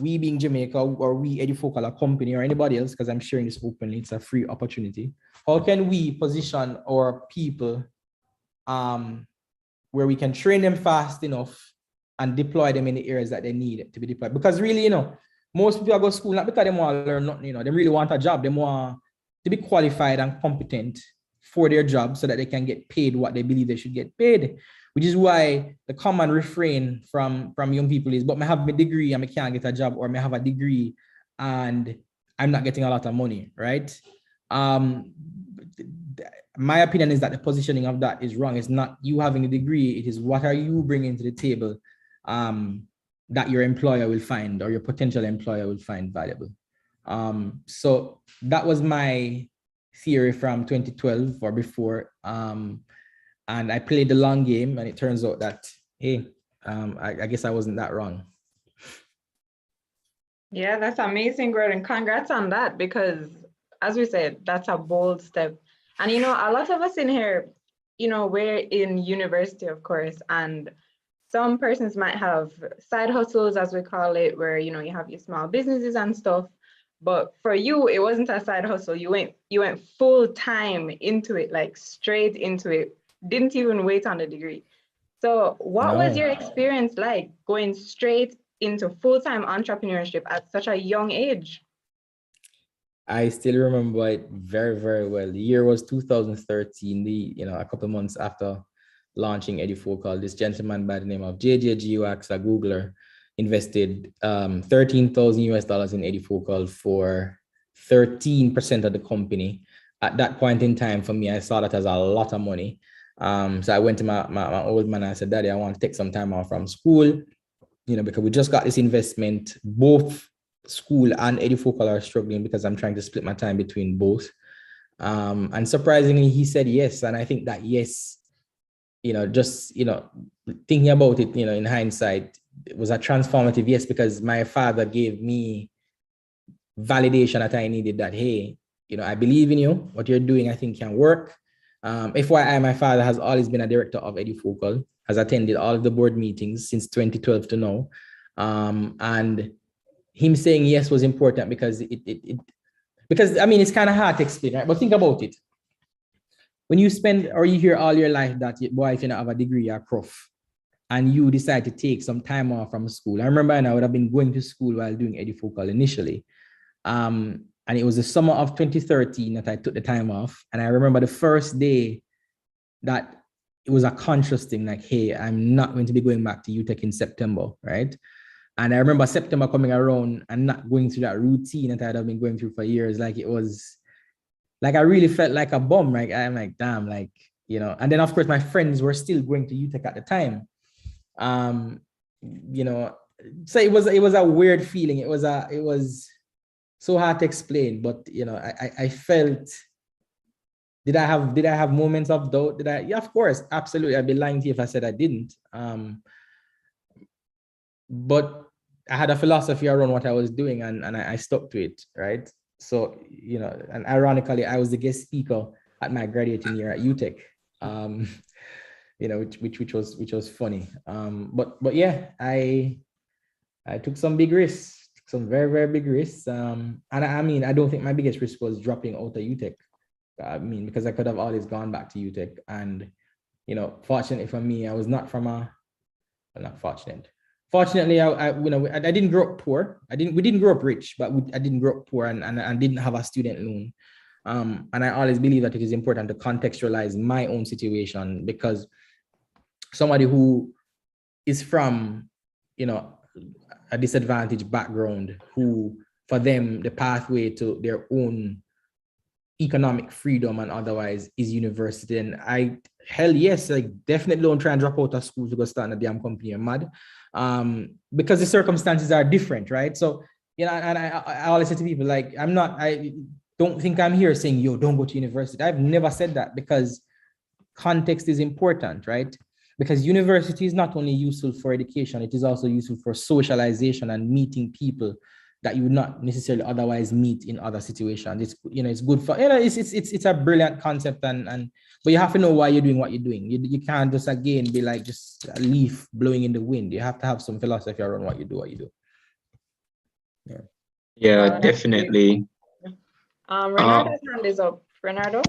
being Jamaica, or we EduFocal, a company, or anybody else, because I'm sharing this openly, it's a free opportunity. How can we position our people where we can train them fast enough and deploy them in the areas that they need to be deployed? Because really, you know, most people go to school not because they want to learn nothing, you know, they really want a job. They want to be qualified and competent for their job so that they can get paid what they believe they should get paid, which is why the common refrain from young people is, but I have a degree and I can't get a job, or I have a degree and I'm not getting a lot of money, right? My opinion is that the positioning of that is wrong. It's not you having a degree, it is what are you bringing to the table that your employer will find, or your potential employer will find valuable. So that was my theory from 2012 or before. And I played the long game, and it turns out that, hey, I guess I wasn't that wrong. Yeah, that's amazing, Gordon. Congrats on that, because as we said, that's a bold step. And, you know, a lot of us in here, you know, we're in university, of course, and some persons might have side hustles, as we call it, where, you know, you have your small businesses and stuff. But for you, it wasn't a side hustle. You went full time into it, like straight into it. Didn't even wait on the degree. So what was your experience like going straight into full-time entrepreneurship at such a young age? I still remember it very, very well. The year was 2013, a couple of months after launching EduFocal. This gentleman by the name of JJ Giwax, a Googler, invested $13,000 in EduFocal for 13% of the company. At that point in time, for me, I saw that as a lot of money. So I went to my old man and I said, Daddy, I want to take some time off from school, because we just got this investment. Both school and EduFocal are struggling because I'm trying to split my time between both. And surprisingly, he said yes. And I think that yes, thinking about it, in hindsight, it was a transformative yes, because my father gave me validation that I needed, that, hey, I believe in you. What you're doing, I think can work. FYI, my father has always been a director of EduFocal, has attended all of the board meetings since 2012 to now. And him saying yes was important because because I mean, it's kind of hard to explain, right? But think about it. When you spend or you hear all your life that, boy, if you don't have a degree, you're prof, and you decide to take some time off from school. I remember I would have been going to school while doing EduFocal initially. And it was the summer of 2013 that I took the time off. And I remember the first day that it was a conscious thing, like, hey, I'm not going to be going back to UTech in September, right? And I remember September coming around and not going through that routine that I had been going through for years. Like, it was, like, I really felt like a bum. Like, I'm like, damn, like, you know. And then, of course, my friends were still going to UTech at the time. You know, so it was a weird feeling. It was so hard to explain, but you know, I felt, did I have moments of doubt? Yeah, of course, absolutely. I'd be lying to you if I said I didn't. But I had a philosophy around what I was doing, and I stuck to it, right? So, you know, and ironically, I was the guest speaker at my graduating year at UTech. You know, which was funny. But yeah, I took some big risks. Some very, very big risks. And I mean, I don't think my biggest risk was dropping out of UTech. I mean, because I could have always gone back to UTech. And, you know, fortunately for me, I was not from well, not fortunate. Fortunately, you know, I didn't grow up poor. We didn't grow up rich, but I didn't grow up poor and didn't have a student loan. And I always believe that it is important to contextualize my own situation, because somebody who is from, you know, a disadvantaged background, who for them the pathway to their own economic freedom and otherwise is university. And hell yes, like, definitely don't try and drop out of school to go start in a damn company. You're mad. Because the circumstances are different, right? So, you know, and I always say to people, like, I don't think I'm here saying, yo, don't go to university. I've never said that, because context is important, right? Because university is not only useful for education, it is also useful for socialization and meeting people that you would not necessarily otherwise meet in other situations. It's, you know, it's good for, you know, it's a brilliant concept, but you have to know why you're doing what you're doing. You can't just, again, be like just a leaf blowing in the wind. You have to have some philosophy around what you do. Yeah. Yeah, definitely. Renardo's hand is up. Renardo?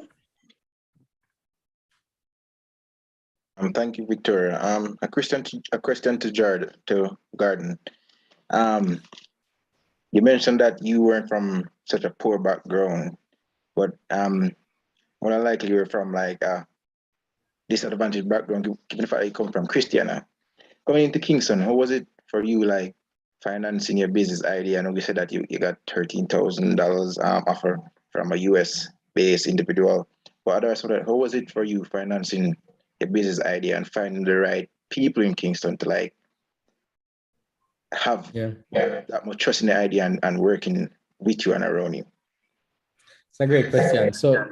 Thank you, Victoria. A question to Garden. You mentioned that you weren't from such a poor background, but more than likely you were from like a disadvantaged background, given the fact that you come from Christiana. Going into Kingston, how was it for you, like, financing your business idea? I know you said that you got $13,000 offer from a US-based individual. But otherwise, how was it for you financing your business idea and finding the right people in Kingston to, like, have that much trust in the idea and working with you and around you? It's a great question. So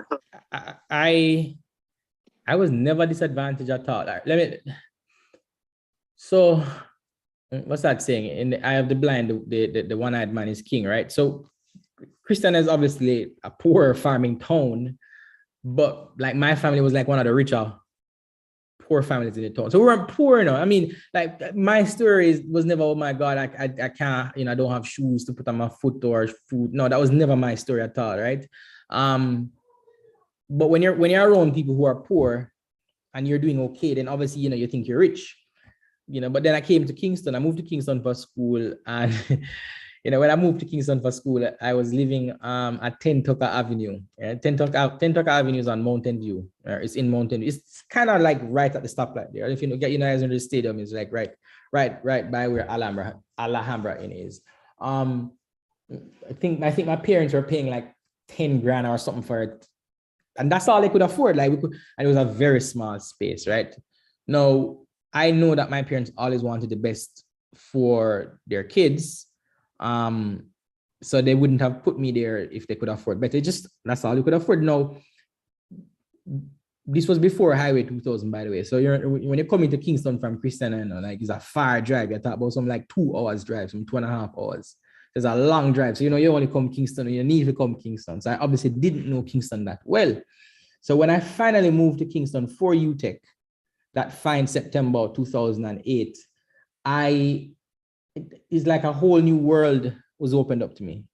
I was never disadvantaged at all. So what's that saying? In the eye of the blind, the one-eyed man is king, right? So Christian is obviously a poor farming town, but like my family was like one of the richer poor families in the town. So we weren't poor, you know. I mean, like, my story was never, oh my God, I can't, you know, I don't have shoes to put on my foot or food. No, that was never my story at all, right? But when you're around people who are poor and you're doing okay, then obviously, you know, you think you're rich, you know. But then I came to Kingston. I moved to Kingston for school, and you know, when I moved to Kingston for school, I was living at 10 Tucker Avenue. 10 Tucker Avenue is on Mountain View. It's in Mountain View. It's kind of like right at the stoplight there. If you get United in the stadium, is like right by where Alhambra Inn is. I think my parents were paying like 10 grand or something for it, and that's all they could afford. Like, and it was a very small space, right? Now, I know that my parents always wanted the best for their kids. So they wouldn't have put me there if they could afford better. That's all they could afford. No, this was before Highway 2000, by the way. So when you're coming to Kingston from Christiana, you know, like, it's a far drive. You're talking about some like 2 hours drive, some 2.5 hours. It's a long drive. So, you know, you only come Kingston, you need to come Kingston. So I obviously didn't know Kingston that well. So when I finally moved to Kingston for UTech, that fine September 2008, it's like a whole new world was opened up to me.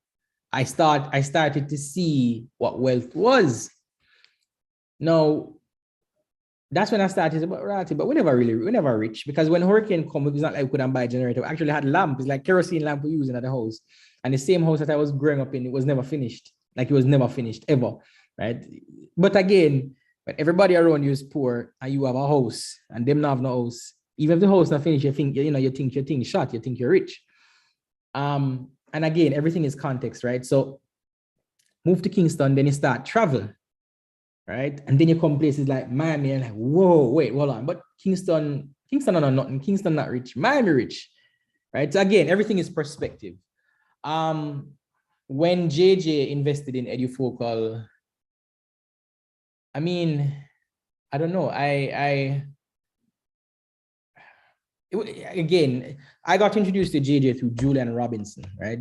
I started to see what wealth was. Now, that's when I started about royalty, but we never rich, because when hurricane come, it's not like we couldn't buy a generator. We actually had lamp. It's like kerosene lamp we using at the house. And the same house that I was growing up in, it was never finished. Like it was never finished ever, right? But again, when everybody around you is poor and you have a house and them not have no house, even if the house not finished, you think your thing shot, you think you're rich. And again, everything is context, right? So move to Kingston, then you start travel, right? And then you come places like Miami and like, whoa, wait, hold on. But Kingston not nothing. Kingston not rich. Miami rich, right? So again, everything is perspective. When JJ invested in EduFocal, I mean, I don't know. Again, I got introduced to JJ through Julian Robinson, right?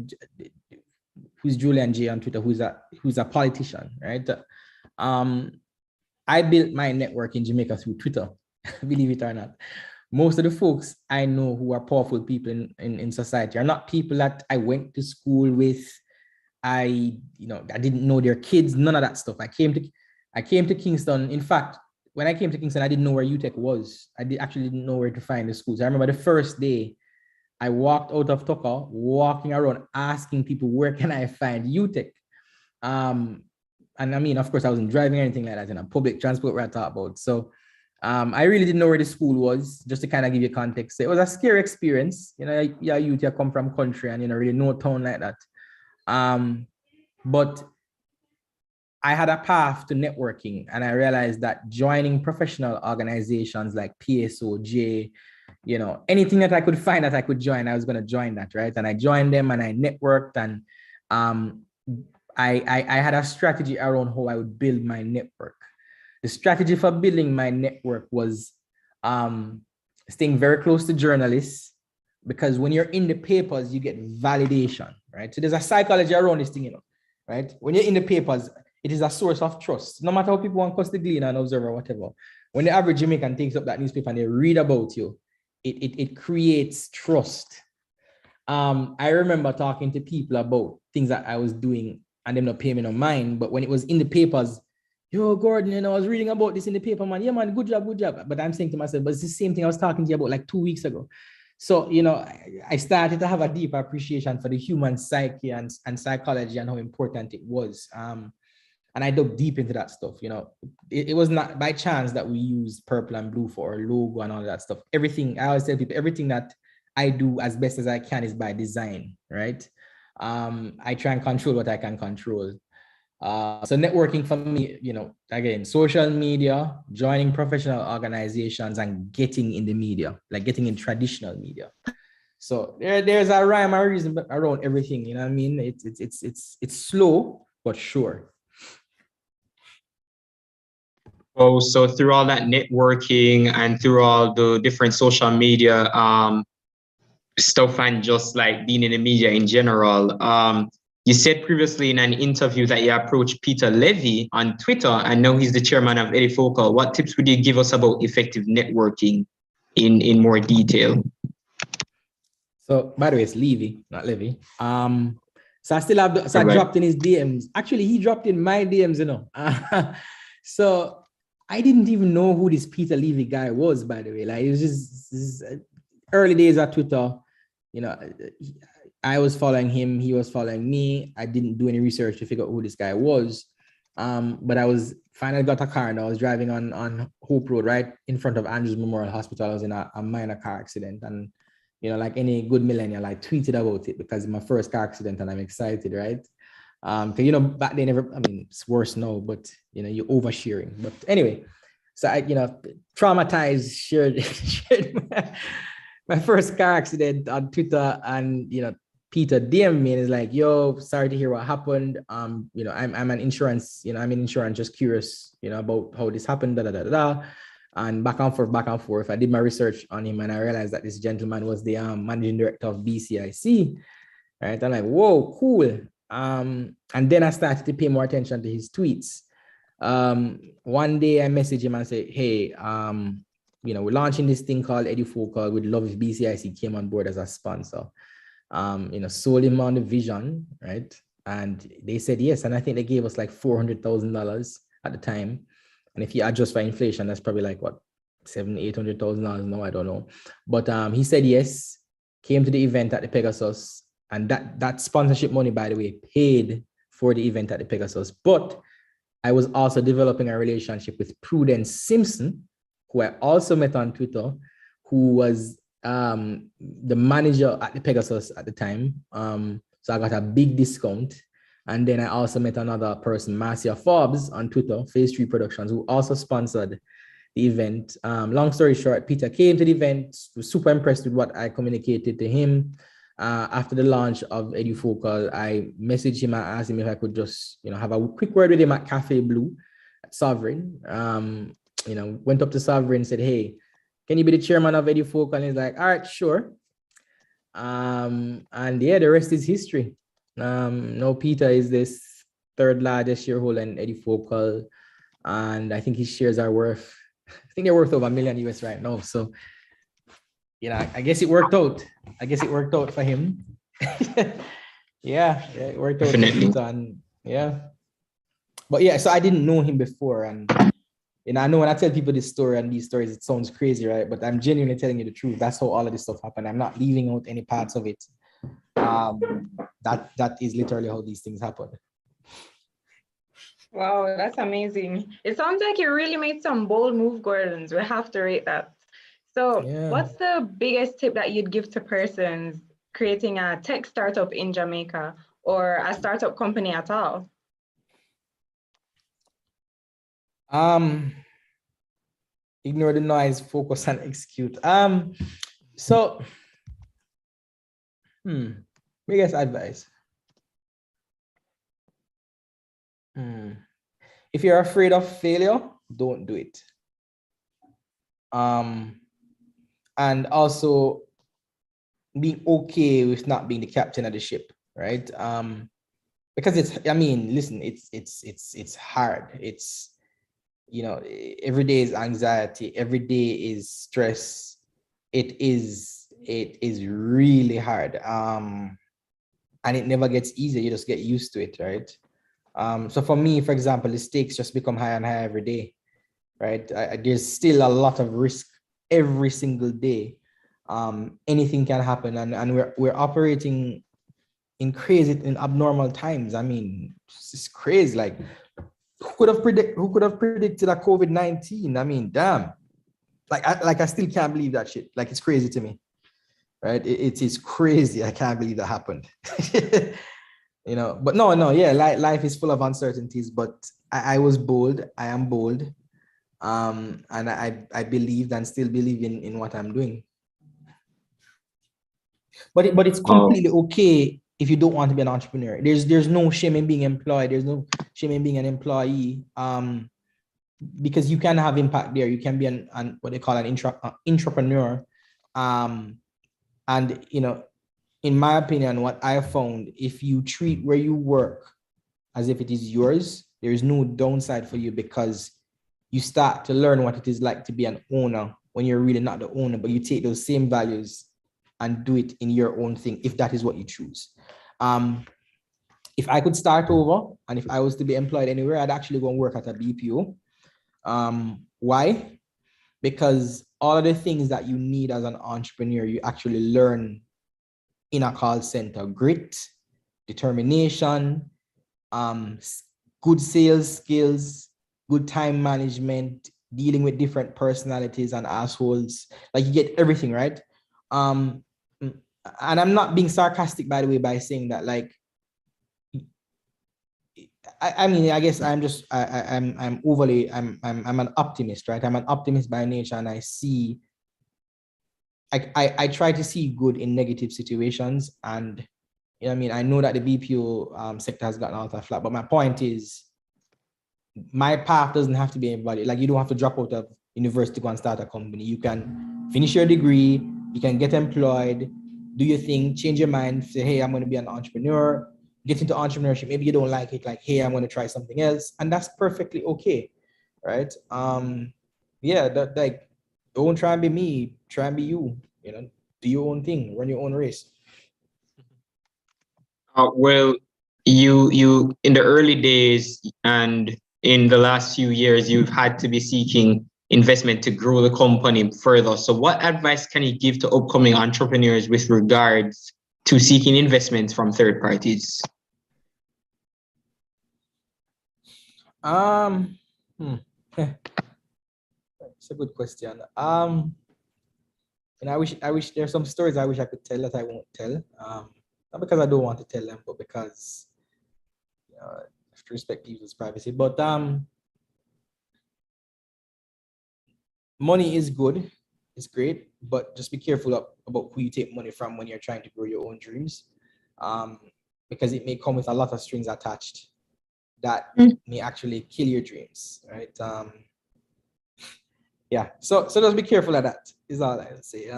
Who's Julian J on Twitter, who's a politician, right? I built my network in Jamaica through Twitter, believe it or not. Most of the folks I know who are powerful people in society are not people that I went to school with. I didn't know their kids, none of that stuff. I came to Kingston. In fact, when I came to Kingston, I didn't know where UTech was. Actually didn't know where to find the schools. I remember the first day I walked out of Tucker, walking around asking people, where can I find UTech? And I mean, of course, I wasn't driving or anything like that, public transport where I talk about. So I really didn't know where the school was, just to kind of give you context. It was a scary experience. Youth, you come from country and really no town like that. But I had a path to networking, and I realized that joining professional organizations like PSOJ, anything that I could find that I could join, I was going to join that, right? And I joined them and I networked, and I had a strategy around how I would build my network. The strategy for building my network was staying very close to journalists, because when you're in the papers, you get validation, right? So there's a psychology around this thing, right? When you're in the papers, it is a source of trust. No matter how people want to glean and observe or whatever. When the average Jamaican takes up that newspaper and they read about you, it creates trust. I remember talking to people about things that I was doing and them not paying me no mind. But when it was in the papers, yo, Gordon, I was reading about this in the paper, man. Yeah, man, good job, good job. But I'm saying to myself, but it's the same thing I was talking to you about like 2 weeks ago. So, I started to have a deeper appreciation for the human psyche and psychology and how important it was. And I dug deep into that stuff. It was not by chance that we use purple and blue for our logo and all that stuff. Everything, I always tell people, everything that I do as best as I can is by design, right? I try and control what I can control. So networking for me, again, social media, joining professional organizations, and getting in the media, like getting in traditional media. So there's a rhyme or reason around everything. You know what I mean? It's slow but sure. Oh, so through all that networking and through all the different social media stuff, and just like being in the media in general, you said previously in an interview that you approached Peter Levy on Twitter, and now he's the chairman of EduFocal. What tips would you give us about effective networking in more detail? So, by the way, it's Levy, not Levy. So I still have, I dropped in his DMs. Actually, he dropped in my DMs, So I didn't even know who this Peter Levy guy was, by the way. Like, it was just early days at Twitter. I was following him, he was following me. I didn't do any research to figure out who this guy was. But I was finally got a car and I was driving on Hope Road, right in front of Andrews Memorial Hospital. I was in a minor car accident, and like any good millennial, I tweeted about it because it's my first car accident and I'm excited, right? Because back then, it's worse now, but you're oversharing. But anyway, so I traumatized, shared my first car accident on Twitter, and Peter DM'd me and is like, yo, sorry to hear what happened. I'm an insurance, I'm in insurance, just curious, about how this happened, and back and forth. I did my research on him and I realized that this gentleman was the managing director of BCIC, right? I'm like, whoa, cool. And then I started to pay more attention to his tweets. One day I messaged him and said, hey, we're launching this thing called EduFocal. We'd love if BCIC came on board as a sponsor. Sold him on the vision, right? And they said yes. And I think they gave us like $400,000 at the time. And if you adjust for inflation, that's probably like what, $700,000-800,000 now, I don't know. But he said yes, came to the event at the Pegasus. And that sponsorship money, by the way, paid for the event at the Pegasus. But I was also developing a relationship with Prudence Simpson, who I also met on Twitter, who was the manager at the Pegasus at the time. So I got a big discount. And then I also met another person, Marcia Forbes, on Twitter, Phase 3 Productions, who also sponsored the event. Long story short, Peter came to the event, was super impressed with what I communicated to him. After the launch of EduFocal, I messaged him and asked him if I could just, have a quick word with him at Cafe Blue at Sovereign. Went up to Sovereign and said, hey, can you be the chairman of EduFocal? And he's like, all right, sure. And yeah, the rest is history. Now Peter is this third largest shareholder in EduFocal. And I think his shares are worth, I think they're worth over $1 million US right now. So, I guess it worked out. I guess it worked out for him. Yeah, it worked out. Definitely. And yeah. But yeah, so I didn't know him before. And I know when I tell people this story and these stories, it sounds crazy, right? But I'm genuinely telling you the truth. That's how all of this stuff happened. I'm not leaving out any parts of it. That is literally how these things happen. Wow, that's amazing. It sounds like you really made some bold move, Gordons. We have to rate that. So what's the biggest tip that you'd give to persons creating a tech startup in Jamaica or a startup company at all? Ignore the noise, focus and execute. Biggest advice. If you're afraid of failure, don't do it. And also being okay with not being the captain of the ship, right? Because it's hard. It's, every day is anxiety, every day is stress. It is really hard. And it never gets easier. You just get used to it, right? So for me, for example, the stakes just become higher and higher every day, right? There's still a lot of risk every single day. Anything can happen, and we're operating in abnormal times. I mean, it's crazy. Like, who could have predicted a COVID-19? I mean, damn. I still can't believe that shit. Like, it's crazy to me, right? It is crazy. I can't believe that happened. But no, yeah, life is full of uncertainties, but I was bold. I am bold. And I believed and still believe in what I'm doing. But it's completely okay if you don't want to be an entrepreneur. There's no shame in being employed. There's no shame in being an employee. Because you can have impact there. You can be an what they call an intrapreneur. And in my opinion, what I found, if you treat where you work as if it is yours, there is no downside for you, because you start to learn what it is like to be an owner when you're really not the owner, but you take those same values and do it in your own thing, if that is what you choose. If I could start over and if I was to be employed anywhere, I'd actually go and work at a BPO. Why? Because all of the things that you need as an entrepreneur, you actually learn in a call center: grit, determination, good sales skills, good time management, dealing with different personalities and assholes. Like, you get everything, right? And I'm not being sarcastic, by the way, by saying that. Like, I guess I'm just I'm an optimist, right? I'm an optimist by nature, and I see. I try to see good in negative situations, and I know that the BPO sector has gotten out of flat, but my point is, my path doesn't have to be anybody. Like, you don't have to drop out of university to go and start a company. You can finish your degree, you can get employed, do your thing, change your mind, say, hey, I'm going to be an entrepreneur, get into entrepreneurship. Maybe you don't like it, like, hey, I'm going to try something else. And that's perfectly okay, right? Yeah, that, like, don't try and be me, try and be you, you know, do your own thing, run your own race. Well, you in the early days and in the last few years, you've had to be seeking investment to grow the company further. So what advice can you give to upcoming entrepreneurs with regards to seeking investments from third parties? It's a good question. And I wish there's some stories I wish I could tell that I won't tell. Not because I don't want to tell them, but because I have to respect people's privacy. But money is good, it's great, but just be careful about who you take money from when you're trying to grow your own dreams, because it may come with a lot of strings attached that may actually kill your dreams, right? Yeah, so just be careful of that, is all I would say.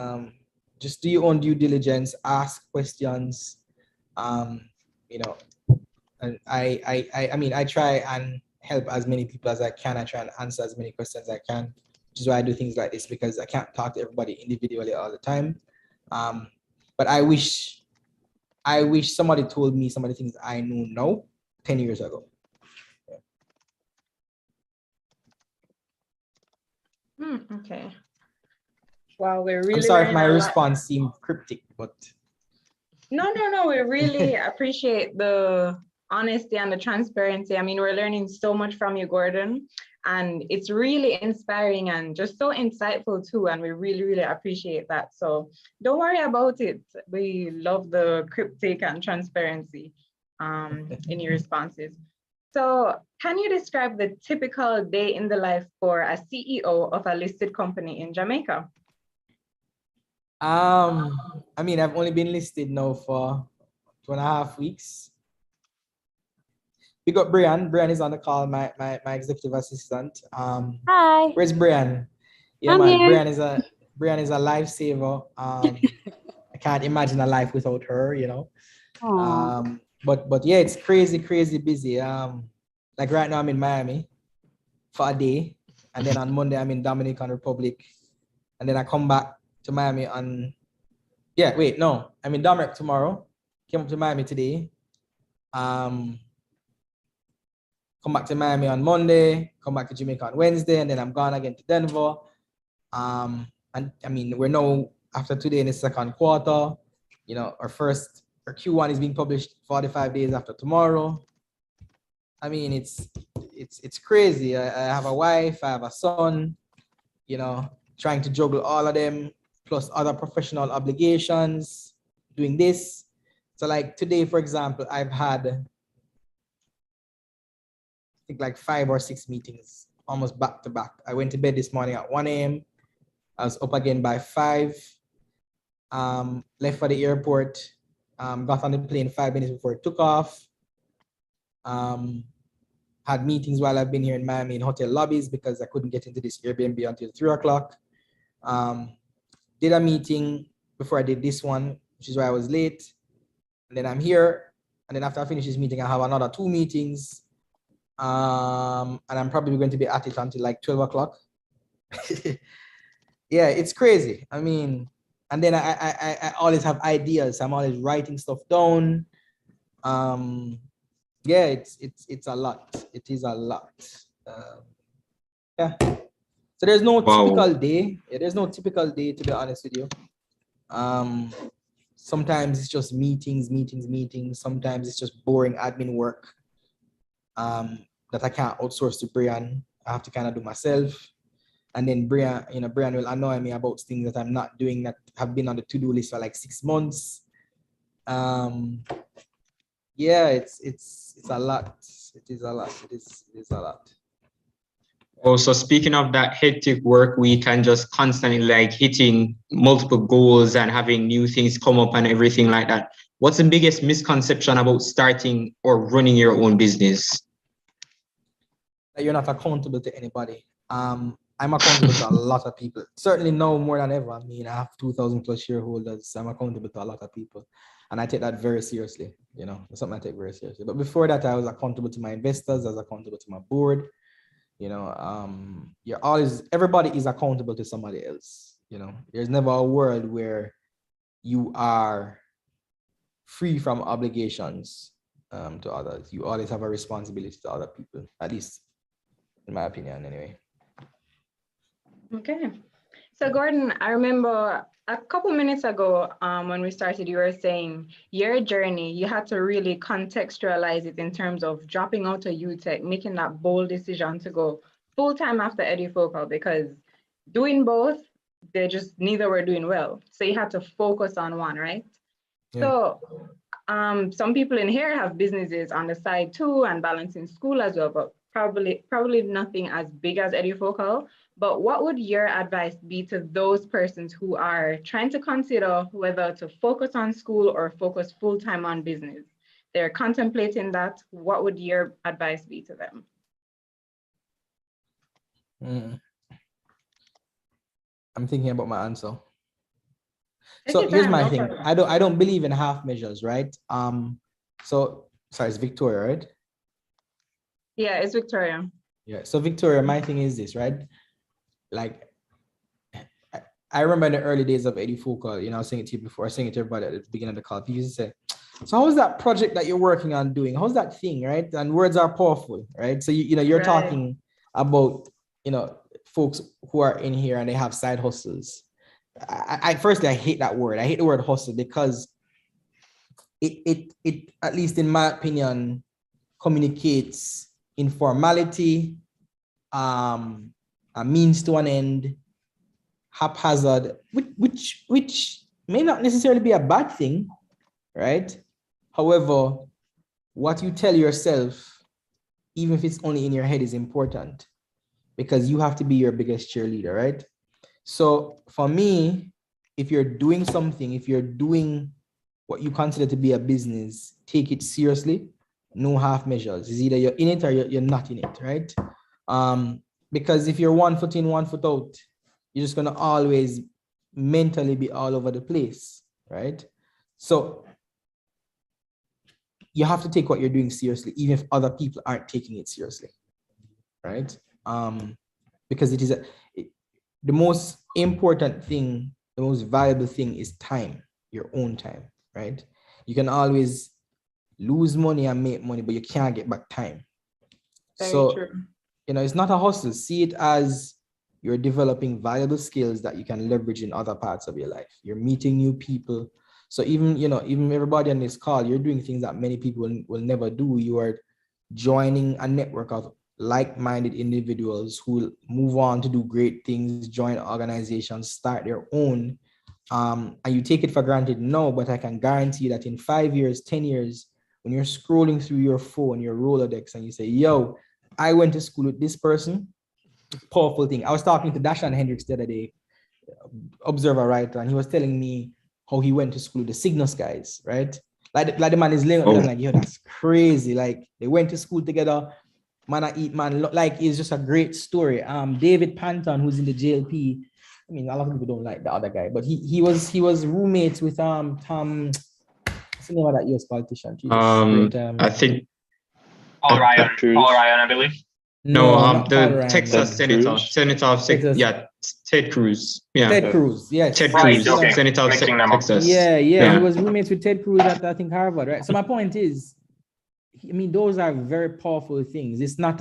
Just do your own due diligence, ask questions, you know, and I mean, I try and help as many people as I can. I try and answer as many questions as I can, which is why I do things like this, because I can't talk to everybody individually all the time. But I wish somebody told me some of the things I know now 10 years ago. Okay. Well, we're really. I'm sorry if my response seemed cryptic, but. No. We really appreciate the honesty and the transparency. I mean, we're learning so much from you, Gordon, and it's really inspiring and just so insightful too. And we really, really appreciate that. So don't worry about it. We love the cryptic and transparency in your responses. So can you describe the typical day in the life for a CEO of a listed company in Jamaica? I mean, I've only been listed now for 2.5 weeks. We got Brian. Brian is on the call, my executive assistant. Hi. Where's Brian? Yeah, I'm man. here. Brian is a lifesaver. I can't imagine a life without her, you know. But yeah, it's crazy busy. Like right now I'm in Miami for a day, and then on Monday I'm in Dominican Republic, and then I come back to Miami on, I'm in Dominic tomorrow, came up to Miami today, come back to Miami on Monday, come back to Jamaica on Wednesday, and then I'm gone again to Denver. And I mean, we're now after today in the second quarter, you know, our Q1 is being published 45 days after tomorrow. I mean, it's crazy. I have a wife, I have a son, you know, trying to juggle all of them, plus other professional obligations, doing this. So like today, for example, I've had, I think like 5 or 6 meetings, almost back to back. I went to bed this morning at 1 a.m. I was up again by 5, left for the airport, got on the plane 5 minutes before it took off. Had meetings while I've been here in Miami in hotel lobbies because I couldn't get into this Airbnb until 3 o'clock. Did a meeting before I did this one, which is why I was late. And then I'm here. And then after I finish this meeting, I have another 2 meetings. And I'm probably going to be at it until like 12 o'clock. Yeah, it's crazy. I mean, and then I always have ideas. I'm always writing stuff down. Yeah, it's a lot. It is a lot. Yeah. So there's no typical day. Yeah, there's no typical day, to be honest with you. Sometimes it's just meetings. Sometimes it's just boring admin work that I can't outsource to Brian. I have to kind of do myself. And then Brian will annoy me about things that I'm not doing that have been on the to-do list for like 6 months. Yeah, it's a lot. It is a lot. It is a lot. Also, speaking of that hectic work week and just constantly like hitting multiple goals and having new things come up and everything like that, what's the biggest misconception about starting or running your own business? That you're not accountable to anybody. I'm accountable to a lot of people. Certainly now more than ever. I mean, I have 2,000 plus shareholders. I'm accountable to a lot of people. And I take that very seriously. You know, it's something I take very seriously. But before that, I was accountable to my investors. I was accountable to my board. You know, everybody is accountable to somebody else. You know, there's never a world where you are free from obligations to others. You always have a responsibility to other people, at least in my opinion, anyway. Okay. So Gordon, I remember a couple minutes ago when we started, you were saying your journey, you had to really contextualize it in terms of dropping out of UTech, making that bold decision to go full-time after EduFocal, because doing both, they just neither were doing well. So you had to focus on one, right? Yeah. So some people in here have businesses on the side too and balancing school as well, but probably nothing as big as EduFocal. But what would your advice be to those persons who are trying to consider whether to focus on school or focus full-time on business? They're contemplating that. What would your advice be to them? I'm thinking about my answer. So here's my thing. I don't believe in half measures, right? So sorry, it's Victoria, right? Yeah, it's Victoria. Yeah. So Victoria, my thing is this, right? Like, I remember in the early days of EduFocal, you know, I was saying it to you before, I was saying it to everybody at the beginning of the call. People used to say, so how's that project that you're working on doing? How's that thing, right? And words are powerful, right? So, you're talking about, folks who are in here and they have side hustles. Firstly, I hate that word. I hate the word hustle because it at least in my opinion, communicates informality, a means to an end, haphazard, which may not necessarily be a bad thing, right? However, what you tell yourself, even if it's only in your head, is important because you have to be your biggest cheerleader, right? So for me, if you're doing something, if you're doing what you consider to be a business, take it seriously, no half measures. It's either you're in it or you're not in it, right? Because if you're 1 foot in, 1 foot out, you're just gonna always mentally be all over the place, right? So you have to take what you're doing seriously, even if other people aren't taking it seriously, right? Because it is the most important thing, the most valuable thing is time, your own time, right? You can always lose money and make money, but you can't get back time. Very true. It's not a hustle. See it as you're developing valuable skills that you can leverage in other parts of your life. You're meeting new people. So even everybody on this call, you're doing things that many people will never do. You are joining a network of like-minded individuals who will move on to do great things, join organizations, start their own. And you take it for granted now, but I can guarantee that in 5 years, 10 years, when you're scrolling through your phone, your Rolodex, and you say, yo, I went to school with this person, powerful thing. I was talking to Dashan Hendricks the other day, observer writer, and he was telling me how he went to school with the Cygnus guys, right? Like the man is laying like, yo, that's crazy. Like they went to school together, man, I eat, man, like it's just a great story. David Panton, who's in the JLP, I mean, a lot of people don't like the other guy, but he was roommates with Tom, what's the name of that US politician? Jesus, I think Paul Ryan, I believe. No, the Texas Senator, Ted Cruz. Yeah, Ted Cruz. Yes, Ted Cruz, okay. Senator of Texas. Yeah. He was roommates with Ted Cruz at I think Harvard, right? So my point is, I mean, those are very powerful things. It's not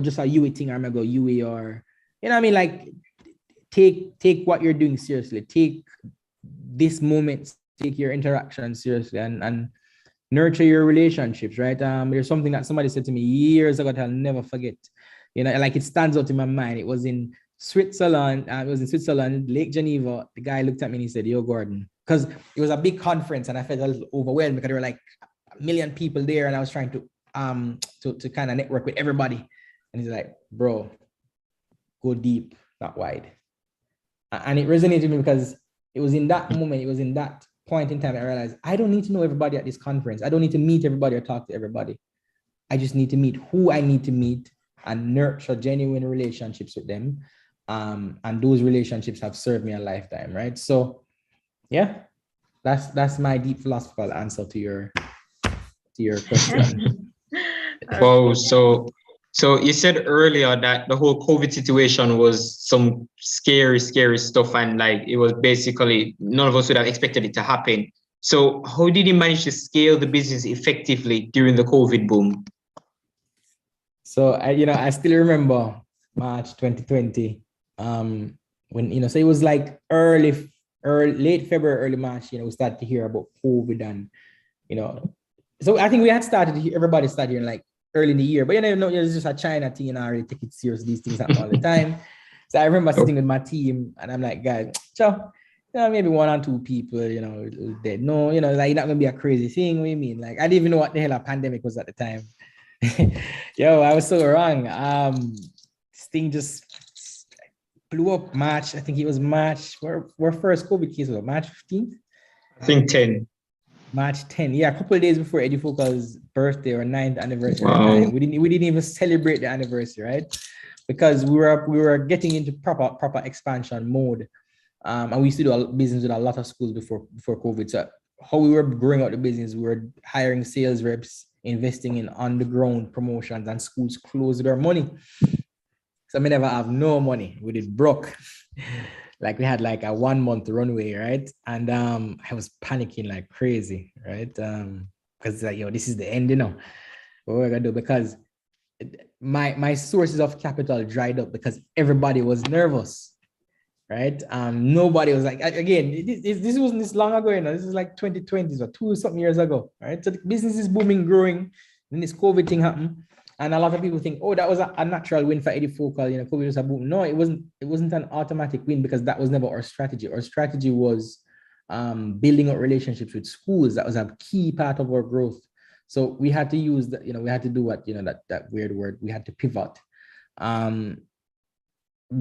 just a UE thing. I'm gonna go UE or I mean, like take what you're doing seriously. Take this moment, take your interaction seriously, and nurture your relationships, right? There's something that somebody said to me years ago that I'll never forget. Like it stands out in my mind. It was in Switzerland. Lake Geneva. The guy looked at me and he said, "Yo, Gordon," because it was a big conference and I felt a little overwhelmed because there were like a million people there, and I was trying to kind of network with everybody. And he's like, "Bro, go deep, not wide." And it resonated with me because it was in that moment, it was in that point in time, I realized I don't need to know everybody at this conference. I don't need to meet everybody or talk to everybody. I just need to meet who I need to meet and nurture genuine relationships with them. And those relationships have served me a lifetime, right? So yeah, that's my deep philosophical answer to your question. Wow, so you said earlier that the whole COVID situation was some scary stuff, and like it was basically none of us would have expected it to happen. So how did you manage to scale the business effectively during the COVID boom? So I still remember March 2020, when so it was like late February, early March, we started to hear about COVID, and so I think we had everybody started hearing like early in the year, but it's just a China thing, and I really take it serious. These things happen all the time. So I remember sitting with my team, and I'm like, guys, maybe one or two people, dead. No, like it's not gonna be a crazy thing. What do you mean? Like I didn't even know what the hell a pandemic was at the time. Yo, I was so wrong. This thing just blew up March. I think it was March. Our first COVID case was March 15th. I think 10. March 10th. Yeah, a couple of days before Edufocal's birthday or 9th anniversary. Wow. We didn't even celebrate the anniversary, right? Because we were getting into proper expansion mode. And we used to do a business with a lot of schools before COVID. So how we were growing out the business, we were hiring sales reps, investing in on-the-ground promotions, and schools closed their money. So we never have no money. We did broke. Like we had like a 1 month runway, right? And I was panicking like crazy, right? Because like, this is the end, what we're gonna do, because my sources of capital dried up because everybody was nervous, right? Nobody was like, again, this wasn't this long ago, this is like 2020, so 2-something years ago, right? So the business is booming, growing, then this COVID thing happened. And a lot of people think, oh, that was a natural win for EduFocal, COVID was a boom. No, it wasn't an automatic win, because that was never our strategy. Our strategy was building up relationships with schools. That was a key part of our growth. So we had to use that, we had to do what, that weird word, we had to pivot.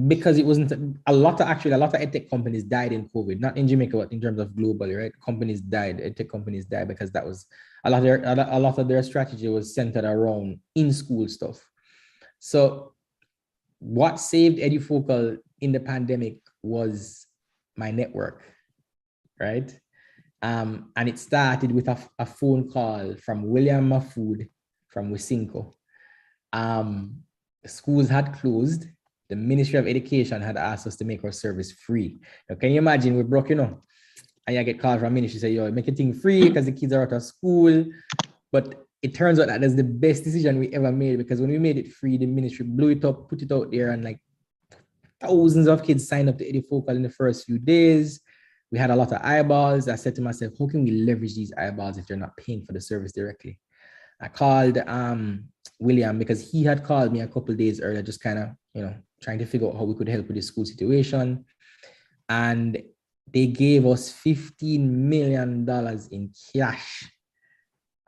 Because it wasn't a lot of edtech companies died in COVID, not in Jamaica, but in terms of globally, right? Edtech companies died because that was a lot of their strategy was centered around in-school stuff. So what saved EduFocal in the pandemic was my network, right? And it started with a phone call from William Mafood from Wisinko. The schools had closed. The Ministry of Education had asked us to make our service free. Now, can you imagine we're broke, and you get called from ministry, say, make a thing free because the kids are out of school. But it turns out that that's the best decision we ever made, because when we made it free, the ministry blew it up, put it out there, and like thousands of kids signed up to EduFocal in the first few days. We had a lot of eyeballs. I said to myself, how can we leverage these eyeballs if they're not paying for the service directly? I called William, because he had called me a couple of days earlier, just kind of, trying to figure out how we could help with the school situation. And they gave us $15 million in cash.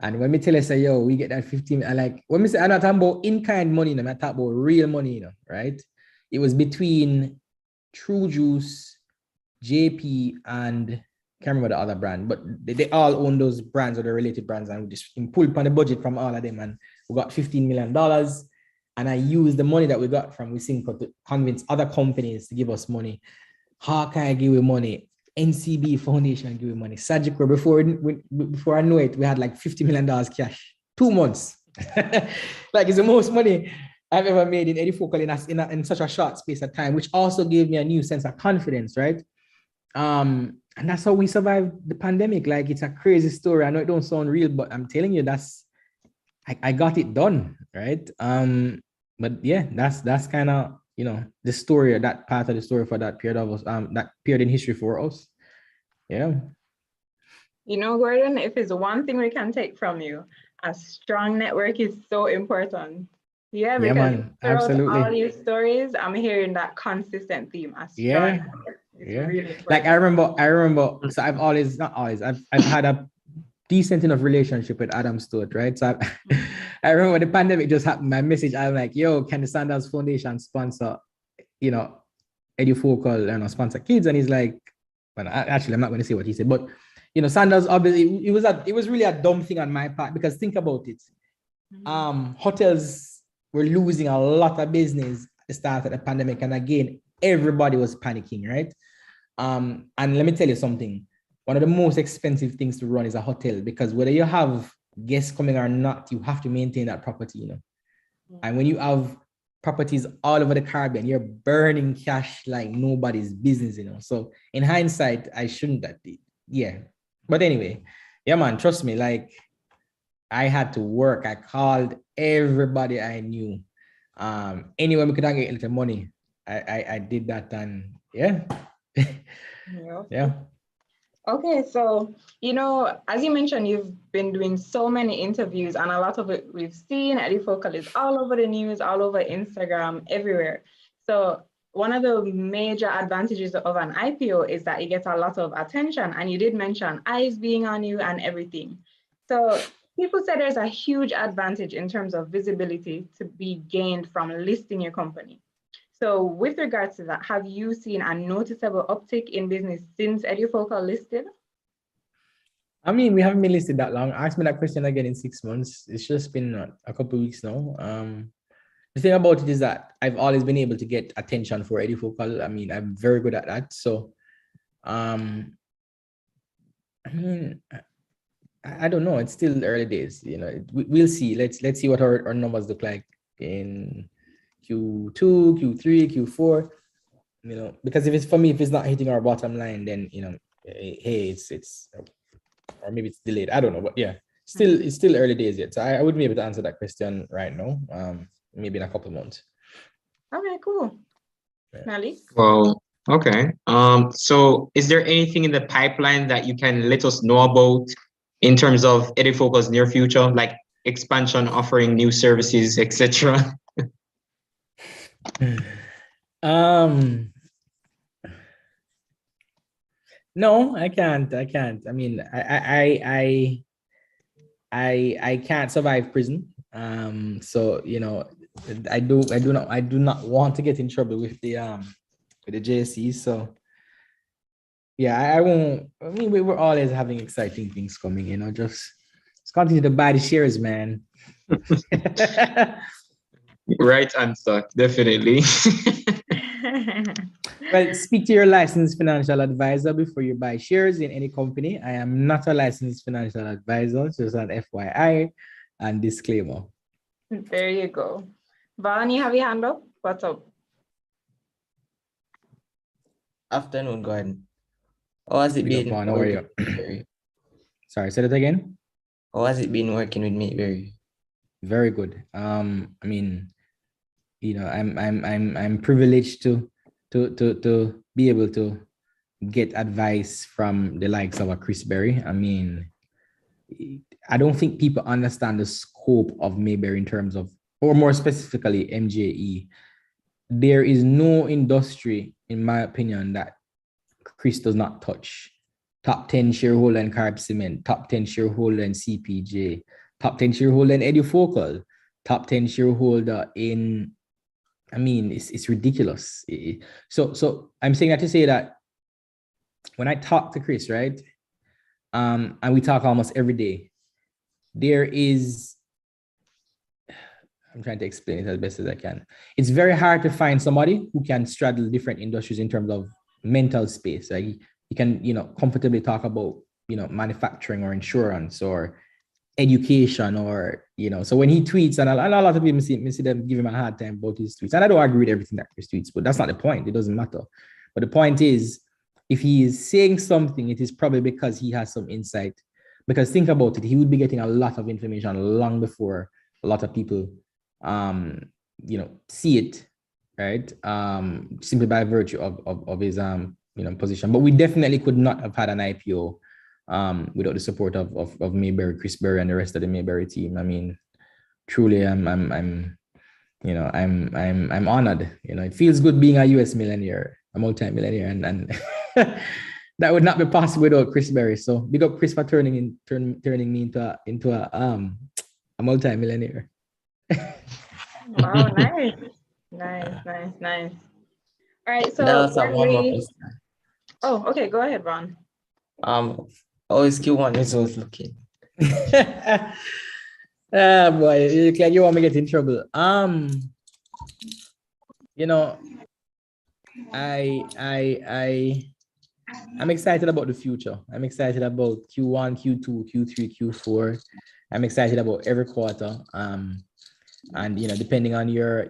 And when me tell us, say, we get that 15, I like, when me say, I'm not talking about in-kind money, I'm talking about real money, right? It was between True Juice, JP, and I can't remember the other brand, but they all own those brands or the related brands, and we just pulled upon the budget from all of them, and we got $15 million. And I used the money that we got from Wisinko to convince other companies to give us money. Hawkeye give me money. NCB Foundation give me money. Sajiko, before I know it, we had like $50 million cash. 2 months. Like it's the most money I've ever made in EduFocal in such a short space of time, which also gave me a new sense of confidence, right? And that's how we survived the pandemic. Like it's a crazy story. I know it don't sound real, but I'm telling you, I got it done, right? But yeah, that's kind of, the story, or that part of the story for that period of us, that period in history for us. Yeah. Gordon, if it's one thing we can take from you, a strong network is so important. Yeah, because man, absolutely. All your stories, I'm hearing that consistent theme. Yeah. Really like I remember. So I've had a decent enough relationship with Adam Stewart, right? So I remember when the pandemic just happened, my message, I'm like, can the Sandals Foundation sponsor, EduFocal, sponsor kids? And he's like, well, actually, I'm not going to say what he said, but, Sandals, obviously, it was really a dumb thing on my part, because think about it. Hotels were losing a lot of business at the start of the pandemic. And again, everybody was panicking, right? And let me tell you something. One of the most expensive things to run is a hotel, because whether you have guests coming or not, you have to maintain that property, you know. And when you have properties all over the Caribbean, you're burning cash like nobody's business, you know. So in hindsight, I shouldn't have did. Yeah. But anyway, yeah, man, trust me, like I had to work. I called everybody I knew. Anyway, we could get a little money. I did that, and yeah. Yeah. Okay, so, you know, as you mentioned, you've been doing so many interviews, and a lot of it we've seen. EduFocal is all over the news, all over Instagram, everywhere. So one of the major advantages of an IPO is that it gets a lot of attention, and you did mention eyes being on you and everything. So people say there's a huge advantage in terms of visibility to be gained from listing your company. So with regards to that, have you seen a noticeable uptick in business since EduFocal listed? I mean, we haven't been listed that long. Ask me that question again in 6 months. It's just been a couple of weeks now. The thing about it is that I've always been able to get attention for EduFocal. I mean, I'm very good at that. So, I mean, I don't know. It's still early days. You know, we'll see. Let's see what our numbers look like in Q2, Q3, Q4. You know, because if it's not hitting our bottom line, then you know, hey, it's or maybe it's delayed. I don't know, but yeah, it's still early days yet. So I wouldn't be able to answer that question right now. Maybe in a couple of months. Okay, cool. Melly? Well, okay. So is there anything in the pipeline that you can let us know about in terms of EduFocal's near future, like expansion, offering new services, etc.? No, I can't. I mean, I can't survive prison. So you know, I do not want to get in trouble with the JSC. So yeah, I won't. I mean, we're always having exciting things coming. You know, just continue to buy the shares, man. Right answer, definitely. Well, speak to your licensed financial advisor before you buy shares in any company. I am not a licensed financial advisor, just an FYI and disclaimer. There you go. Vaughn, you have your hand up? What's up? Afternoon, Gordon. How has it been? Vaughn, how are you? Sorry, say that again. How has it been working with Mateberry? Very good. I mean, you know, I'm privileged to be able to get advice from the likes of a Chris Berry. I mean, I don't think people understand the scope of Mayberry in terms of, or more specifically, MJE. There is no industry, in my opinion, that Chris does not touch. Top 10 shareholder in Carib Cement, top 10 shareholder in CPJ, top 10 shareholder in EduFocal, top 10 shareholder in, I mean, it's ridiculous. So I'm saying that to say that when I talk to Chris, right, and we talk almost every day, there is, I'm trying to explain it as best as I can. It's very hard to find somebody who can straddle different industries in terms of mental space. Like you can, you know, comfortably talk about, you know, manufacturing or insurance or education or, you know, so when he tweets, and a lot of people see them give him a hard time about his tweets. And I don't agree with everything that Chris tweets, but that's not the point. It doesn't matter. But the point is, if he is saying something, it is probably because he has some insight. Because think about it, he would be getting a lot of information long before a lot of people, you know, see it, right? Simply by virtue of his, you know, position. But we definitely could not have had an IPO without the support of Mayberry, Chris Berry, and the rest of the Mayberry team. I mean, truly, I'm honored. You know, it feels good being a US millionaire, a multi-millionaire, and that would not be possible without Chris Berry. So big up Chris for turning me into a multi-millionaire. Wow, nice. All right, so That was one more question. Oh, okay, go ahead, Ron. How is Q1 results looking? Ah, boy, you look like you want me to get in trouble. You know, I'm excited about the future. I'm excited about Q1, Q2, Q3, Q4. I'm excited about every quarter. And depending on your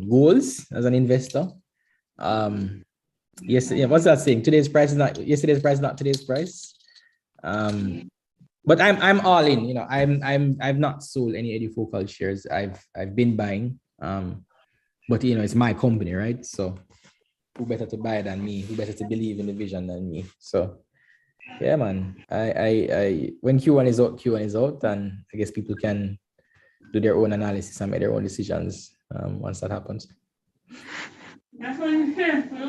goals as an investor. Yes, yeah, what's that saying? Today's price is not yesterday's price, not today's price. But I'm all in. I've not sold any EduFocal shares. I've been buying. But it's my company, right? So who better to buy than me? Who better to believe in the vision than me? So yeah, man. I when Q1 is out, Q1 is out, and I guess people can do their own analysis and make their own decisions once that happens. That's what you said. All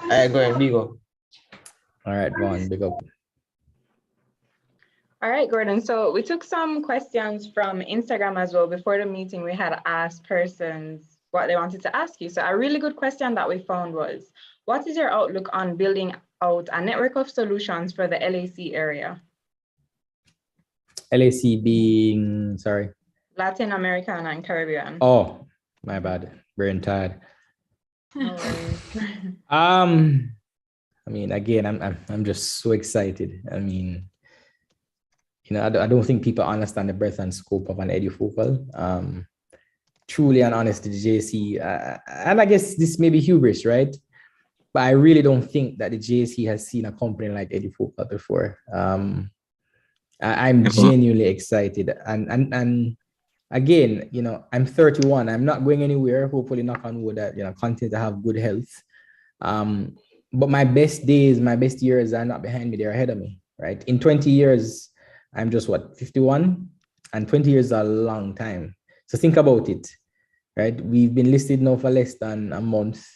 right, go ahead, Bigo. All right, Vaughn, big up. All right, Gordon. So we took some questions from Instagram as well. Before the meeting, we had asked persons what they wanted to ask you. So a really good question that we found was, what is your outlook on building out a network of solutions for the LAC area? LAC being, sorry? Latin American and Caribbean. Oh, my bad. Brain tired. No worries. I mean, again, I'm just so excited. I mean, I don't think people understand the breadth and scope of an EduFocal. Truly and honestly, the JC, and I guess this may be hubris, right? But I really don't think that the JC has seen a company like EduFocal before. I'm genuinely excited, and again, I'm 31. I'm not going anywhere. Hopefully, knock on wood, that continue to have good health. But my best days, my best years are not behind me; they're ahead of me. Right? In 20 years, I'm just 51, and 20 years is a long time. So think about it. Right? We've been listed now for less than a month.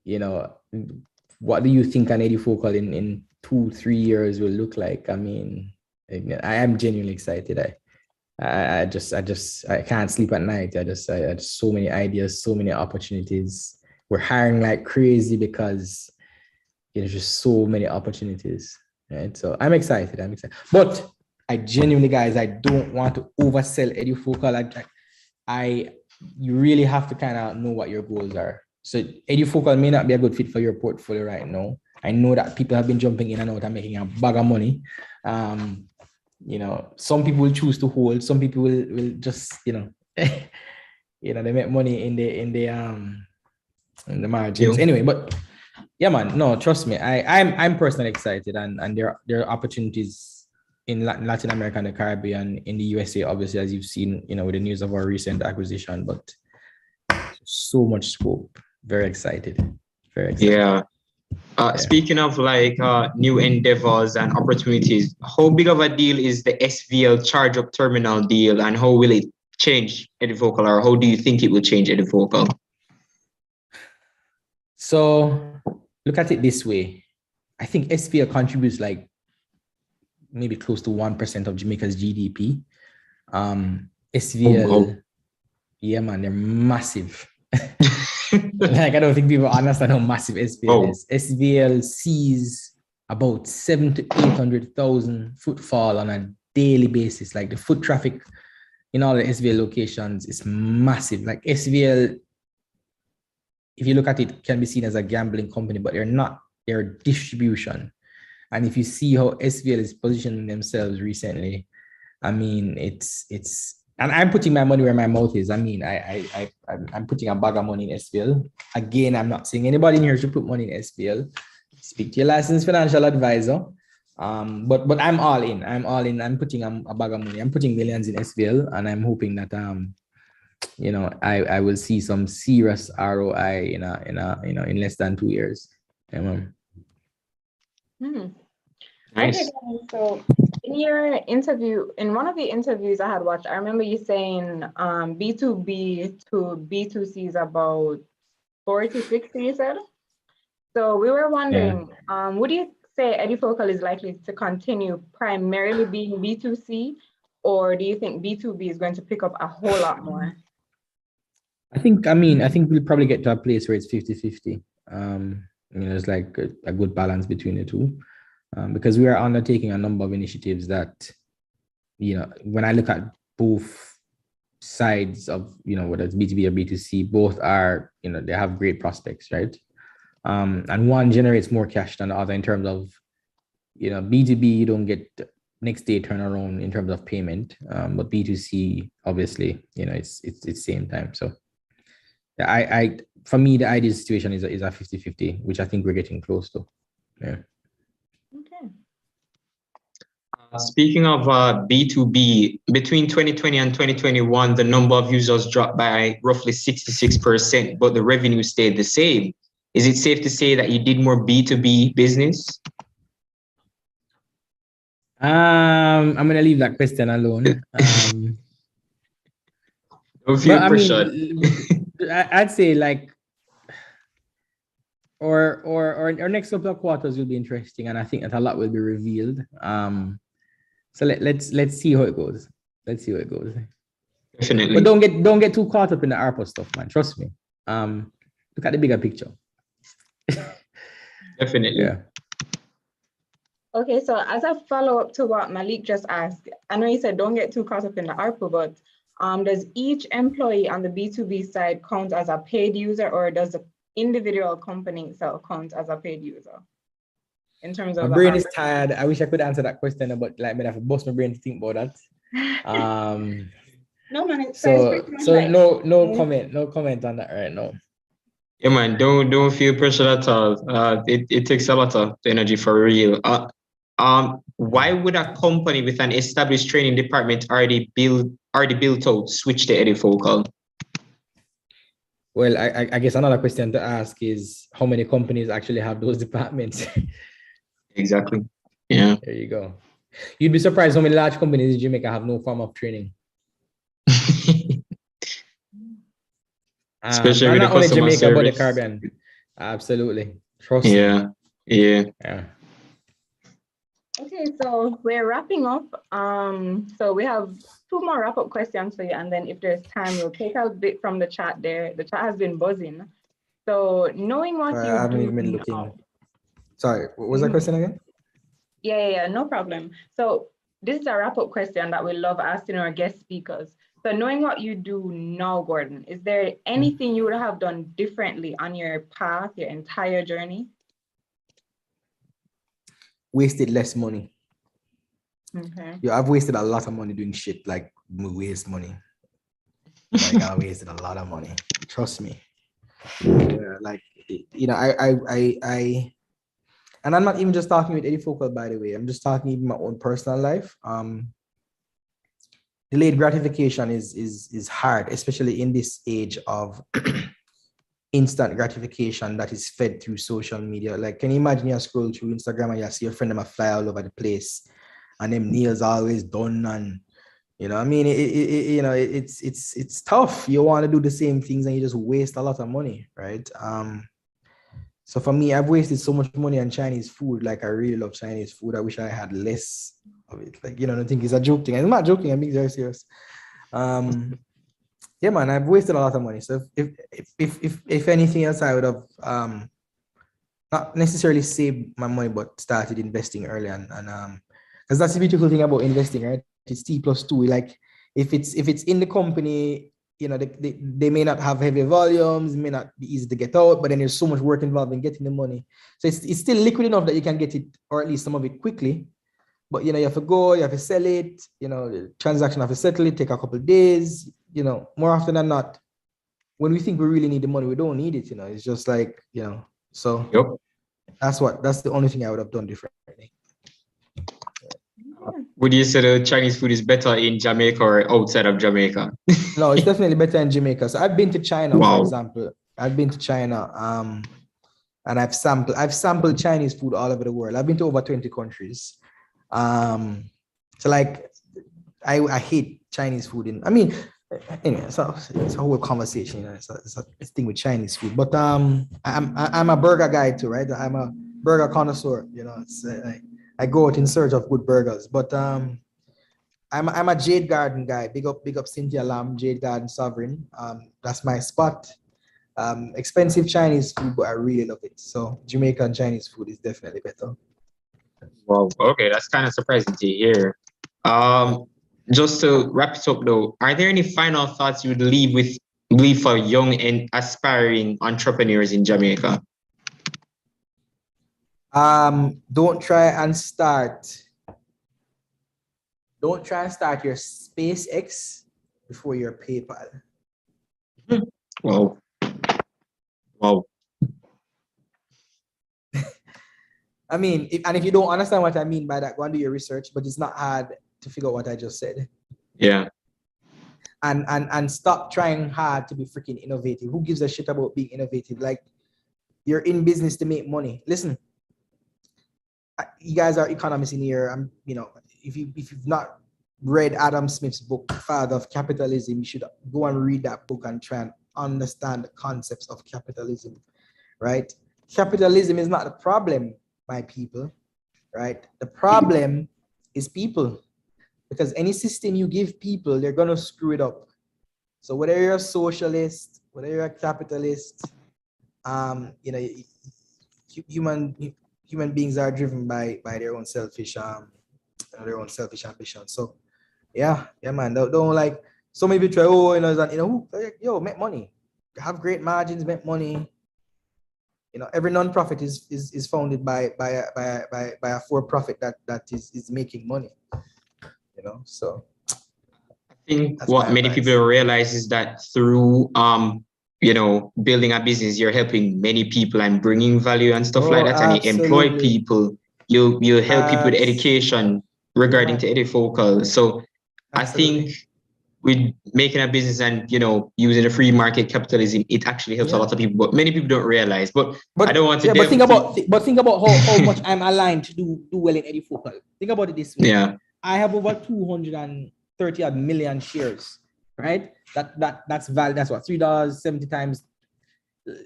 What do you think an EduFocal in 2-3 years will look like? I mean, I am genuinely excited. I can't sleep at night. I just so many ideas, so many opportunities. We're hiring like crazy because there's just so many opportunities, right? So I'm excited. But I genuinely, guys, I don't want to oversell EduFocal. You really have to kind of know what your goals are. So EduFocal may not be a good fit for your portfolio right now. I know that people have been jumping in and out and making a bag of money. Some people will choose to hold. Some people will just, they make money in the margins. Anyway, but yeah, man, no, trust me. I'm personally excited, and there are opportunities in Latin America and the Caribbean, in the USA, obviously, as you've seen, with the news of our recent acquisition, but so much scope. Very excited. Very excited. Yeah. Speaking of new endeavors and opportunities, how big of a deal is the SVL charge up terminal deal, and how will it change EduFocal, or how do you think it will change EduFocal? So look at it this way. I think SVL contributes maybe close to 1% of Jamaica's GDP. SVL, yeah, man, they're massive. I don't think people understand how massive SVL is. SVL sees about 700,000 to 800,000 footfall on a daily basis. Like the foot traffic in all the SVL locations is massive. Like SVL, if you look at it, can be seen as a gambling company, but they're not. They're distribution. And if you see how SVL is positioning themselves recently, I mean, it's and I'm putting my money where my mouth is. I mean, I'm putting a bag of money in SVL. Again, I'm not saying anybody in here should put money in SVL. Speak to your licensed financial advisor. But I'm all in. I'm putting a bag of money. I'm putting millions in SVL, and I'm hoping that I will see some serious ROI in less than 2 years. Nice. Okay, so in one of the interviews I had watched, I remember you saying B2B to B2C is about 40-60, you said? So we were wondering, would you say EduFocal is likely to continue primarily being B2C, or do you think B2B is going to pick up a whole lot more? I think we'll probably get to a place where it's 50-50. There's like a good balance between the two. because we are undertaking a number of initiatives that, when I look at both sides of, whether it's B2B or B2C, both are, they have great prospects, right? And one generates more cash than the other in terms of, B2B, you don't get next day turnaround in terms of payment, but B2C, obviously, it's same time. So for me, the ideal situation is a 50-50, which I think we're getting close to. Yeah. Okay. Speaking of B2B, between 2020 and 2021, the number of users dropped by roughly 66%, but the revenue stayed the same. Is it safe to say that you did more B2B business? I'm gonna leave that question alone. Don't feel pressured. I'd say like, or our next couple of quarters will be interesting, and I think that a lot will be revealed. So let's see how it goes. Let's see how it goes. Definitely. But don't get too caught up in the ARPA stuff, man. Trust me. Look at the bigger picture. Definitely. Yeah. Okay, so as a follow-up to what Malik just asked, I know you said don't get too caught up in the ARPA, but does each employee on the B2B side count as a paid user, or does the individual company itself count as a paid user? In terms of my brain is tired. I wish I could answer that question, but like, I have to bust my brain to think about that. No, man. So no comment on that right now. Yeah, man. Don't feel pressure at all. It takes a lot of energy for real. Why would a company with an established training department already built out switch to EduFocal? Well, I guess another question to ask is how many companies actually have those departments? Exactly. Yeah. There you go. You'd be surprised how many large companies in Jamaica have no form of training. Especially with not the only customer Jamaica, service. but the Caribbean. Absolutely. Trust me. Yeah. Okay, so we're wrapping up. So we have 2 more wrap-up questions for you, and then if there's time, we'll take a bit from the chat there. The chat has been buzzing. So knowing what you I haven't do even been looking. Sorry, what was that question again? Yeah, no problem. So this is a wrap-up question that we love asking our guest speakers. So knowing what you do now, Gordon, is there anything you would have done differently on your path, your entire journey? Wasted less money. Okay. Yeah, I've wasted a lot of money doing shit like waste money. Like I wasted a lot of money. Trust me. Yeah, like I and I'm not even just talking with EduFocal, by the way. I'm just talking in my own personal life. Delayed gratification is hard, especially in this age of instant gratification that is fed through social media. Like, can you imagine you scroll through Instagram and you see your friend them a fly all over the place, and them nails always done, and I mean, it's tough. You want to do the same things and you just waste a lot of money, right? So for me, I've wasted so much money on Chinese food. Like, I really love Chinese food. I wish I had less of it. Like, I think it's a joke thing. I'm not joking. I'm being very serious. Yeah, man, I've wasted a lot of money. So if anything else, I would have not necessarily saved my money, but started investing early, and because that's the beautiful thing about investing, right? It's T+2. Like, if it's in the company, they may not have heavy volumes, it may not be easy to get out, but then there's so much work involved in getting the money. So it's still liquid enough that you can get it, or at least some of it, quickly. But you have to go, you have to sell it, the transaction have to settle it, take a couple of days. More often than not, when we think we really need the money, we don't need it. It's just like, so yep. That's the only thing I would have done differently. Would you say the Chinese food is better in Jamaica or outside of Jamaica? No, it's definitely better in Jamaica. So I've been to China, wow. For example. I've been to China, and I've sampled Chinese food all over the world. I've been to over 20 countries. So like, I hate Chinese food. Anyway, so it's a whole conversation. It's a thing with Chinese food. But I'm a burger guy too, right? I'm a burger connoisseur. It's I go out in search of good burgers. But I'm a Jade Garden guy. Big up Cynthia Lam, Jade Garden Sovereign. That's my spot. Expensive Chinese food, but I really love it. So Jamaican Chinese food is definitely better. Wow. Okay, that's kind of surprising to hear. Just to wrap it up though, are there any final thoughts you would leave for young and aspiring entrepreneurs in Jamaica? Don't try and start your SpaceX before your PayPal. Wow. Wow. I mean, if you don't understand what I mean by that, go and do your research, but it's not hard to figure out what I just said. Yeah. And stop trying hard to be freaking innovative. Who gives a shit about being innovative? Like, you're in business to make money. Listen, you guys are economists in here. If you've not read Adam Smith's book, Father of Capitalism, you should go and read that book and try and understand the concepts of capitalism, right? Capitalism is not the problem, my people, right? The problem is people, because any system you give people, they're gonna screw it up. So whether you're a socialist, whether you're a capitalist, human beings are driven by their own selfish ambition. So yeah, man. Don't like, so many people try, make money, have great margins, make money. Every non-profit is founded by a for-profit that is making money. So I think what many people don't realize is that through building a business, you're helping many people and bringing value and stuff like that, and you employ people. You help people with education regarding to Edufocal. So I think with making a business and using the free market capitalism, it actually helps a lot of people, but many people don't realize. But I don't want to. But think about how much I'm aligned to do well in Edufocal. Think about it this way. Yeah, I have over 230 odd million shares, right? That's valid. That's what, $3.70 times.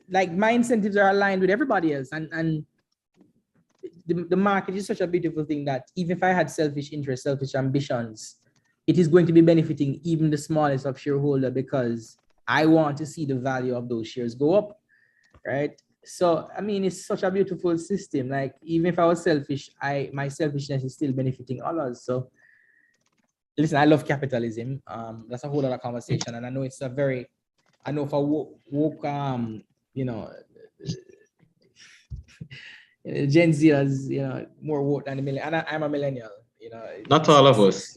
Like, my incentives are aligned with everybody else, and the market is such a beautiful thing that even if I had selfish interests, selfish ambitions, it is going to be benefiting even the smallest of shareholder, because I want to see the value of those shares go up, right? So, I mean, it's such a beautiful system. Like, even if I was selfish, my selfishness is still benefiting others. So, listen, I love capitalism. That's a whole other conversation, and I know it's I know for woke Gen Z is more woke than the millennial, and I'm a millennial. Not all of us.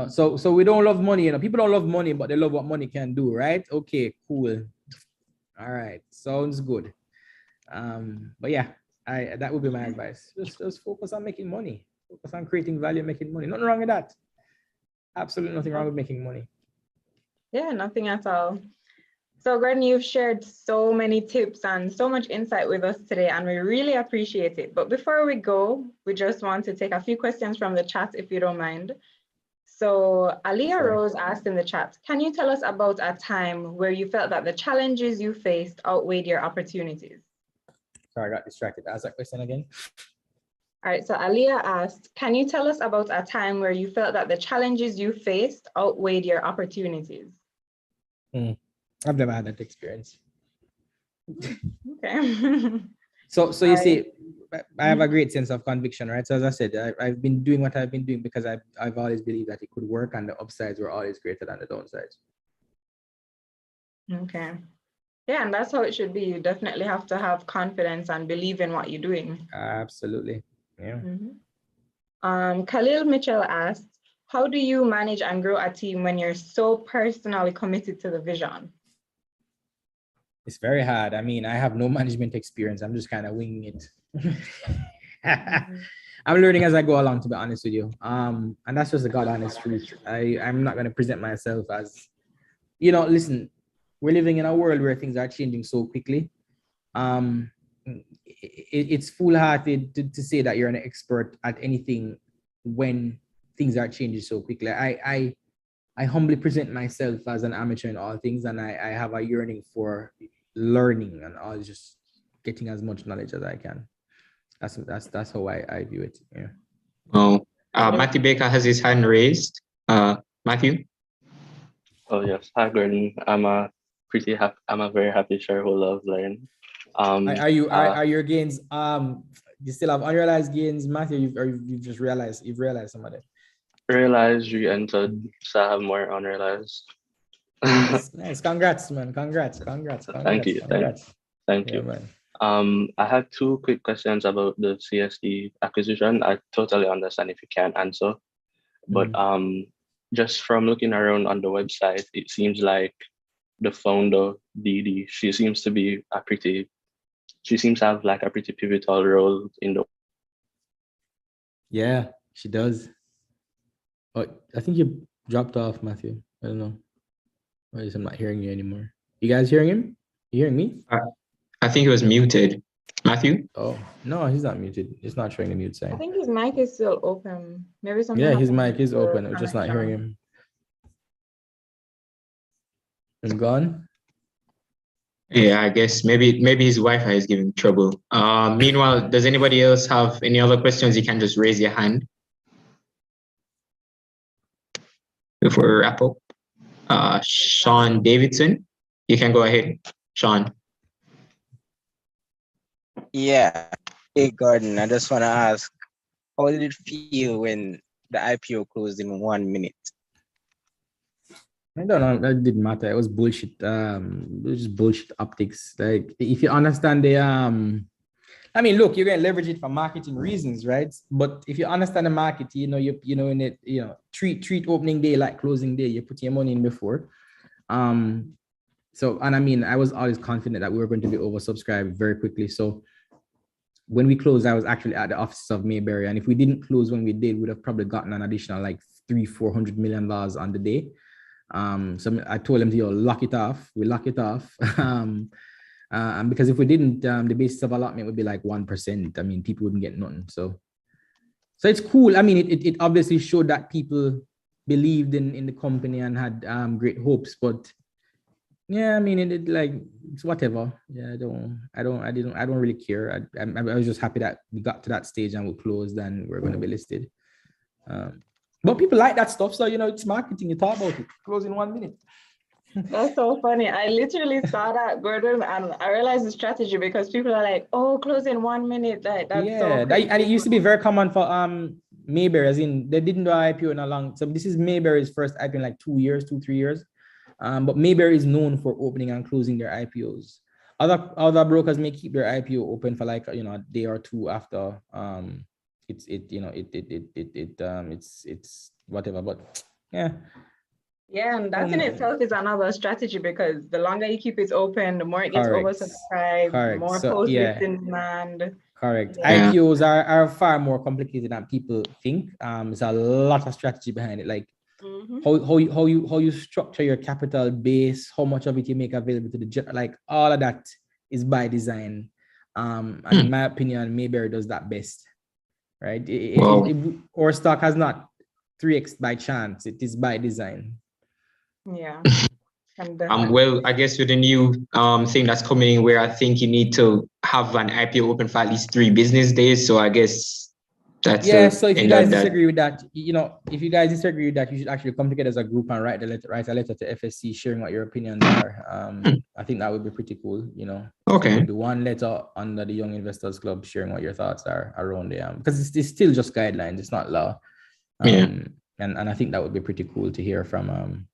So we don't love money. People don't love money, but they love what money can do, right? Okay, cool. All right, sounds good. But yeah, that would be my advice. Just focus on making money. Focus on creating value, making money. Nothing wrong with that. Absolutely nothing wrong with making money. Yeah, nothing at all. So Gordon, you've shared so many tips and so much insight with us today, and we really appreciate it. But before we go, we just want to take a few questions from the chat, if you don't mind. So Aliyah Rose asked in the chat, can you tell us about a time where you felt that the challenges you faced outweighed your opportunities? Sorry, I got distracted. Ask that question again. All right, so Aliyah asked, can you tell us about a time where you felt that the challenges you faced outweighed your opportunities? I've never had that experience. Okay. So you see, I have a great sense of conviction, right? So as I said, I've been doing what I've been doing because I've always believed that it could work, and the upsides were always greater than the downsides. Okay. Yeah, and that's how it should be. You definitely have to have confidence and believe in what you're doing. Absolutely. Yeah. Khalil Mitchell asked, how do you manage and grow a team when you're so personally committed to the vision? It's very hard. I mean, I have no management experience. I'm just kind of winging it. I'm learning as I go along, to be honest with you. And that's just the God honest truth. I'm not going to present myself as, listen, we're living in a world where things are changing so quickly. It's foolhardy to say that you're an expert at anything when things are changing so quickly. I humbly present myself as an amateur in all things, and I have a yearning for learning and always just getting as much knowledge as I can. That's how I view it. Yeah. Oh, Matthew Baker has his hand raised. Matthew. Oh yes, hi Gordon. I'm a very happy shareholder of Learn. Are your gains you still have unrealized gains, Matthew, you've just realized some of it. Realized, re-entered, so I have more unrealized. Nice. Congrats, man. Congrats. Thank you. Thank you. Man. I had two quick questions about the CSD acquisition. I totally understand if you can't answer, but just from looking around on the website, it seems like the founder, Didi, she seems to have like a pretty pivotal role in the. Yeah, she does. Oh, I think you dropped off, Matthew. I don't know. Or I'm not hearing you anymore. You guys hearing him? You hearing me? I think he was muted. Matthew? Oh, no, he's not muted. It's not showing the mute sign. I think his mic is still open. Maybe something. Yeah, his happened mic is with the open. We're just not hearing connection. him. I'm gone. Yeah, I guess maybe his Wi-Fi is giving trouble. Meanwhile, does anybody else have any other questions? You can just raise your hand before we wrap up. Sean Davidson, you can go ahead, Sean. Yeah. Hey, Gordon, I just want to ask, how did it feel when the IPO closed in 1 minute? I don't know. That didn't matter. It was bullshit. It was just bullshit optics. Like, if you understand the I mean, look, you're gonna leverage it for marketing reasons, right? But if you understand the market, in it, treat opening day like closing day. You put your money in before. So, and I mean, I was always confident that we were going to be oversubscribed very quickly. So when we closed, I was actually at the offices of Mayberry, and if we didn't close when we did, we'd have probably gotten an additional like $300-400 million on the day. So I told him to lock it off. We lock it off. And because if we didn't, the basis of allotment would be like 1%. I mean, people wouldn't get nothing. So it's cool. I mean, it obviously showed that people believed in the company and had great hopes. But yeah, I mean, it's whatever. Yeah, I don't really care. I was just happy that we got to that stage and we closed and we're going to be listed. But people like that stuff. So, it's marketing. You talk about it. Close in 1 minute. That's so funny. I literally saw that, Gordon, and I realized the strategy because people are like, "Oh, close in 1 minute." That's and it used to be very common for Mayberry, as in they didn't do IPO in a long. So this is Mayberry's first IPO in like 2 years, 2-3 years. But Mayberry is known for opening and closing their IPOs. Other brokers may keep their IPO open for like a day or two after it's whatever. But yeah. Yeah, and that in itself is another strategy because the longer you keep it open, the more it gets oversubscribed, the more post-listing demand. Correct. Yeah. IPOs are far more complicated than people think. There's a lot of strategy behind it, like how you structure your capital base, how much of it you make available to the like all of that is by design. And in my opinion, Mayberry does that best, right? Our stock has not 3x by chance; it is by design. Yeah. Well, I guess with the new thing that's coming in, where I think you need to have an IPO open for at least 3 business days. So I guess that's so if you guys disagree with that, if you guys disagree with that, you should actually come together as a group and write a letter to FSC sharing what your opinions are. I think that would be pretty cool. Okay. Maybe one letter under the Young Investors Club sharing what your thoughts are around there, because it's still just guidelines. It's not law. And I think that would be pretty cool to hear from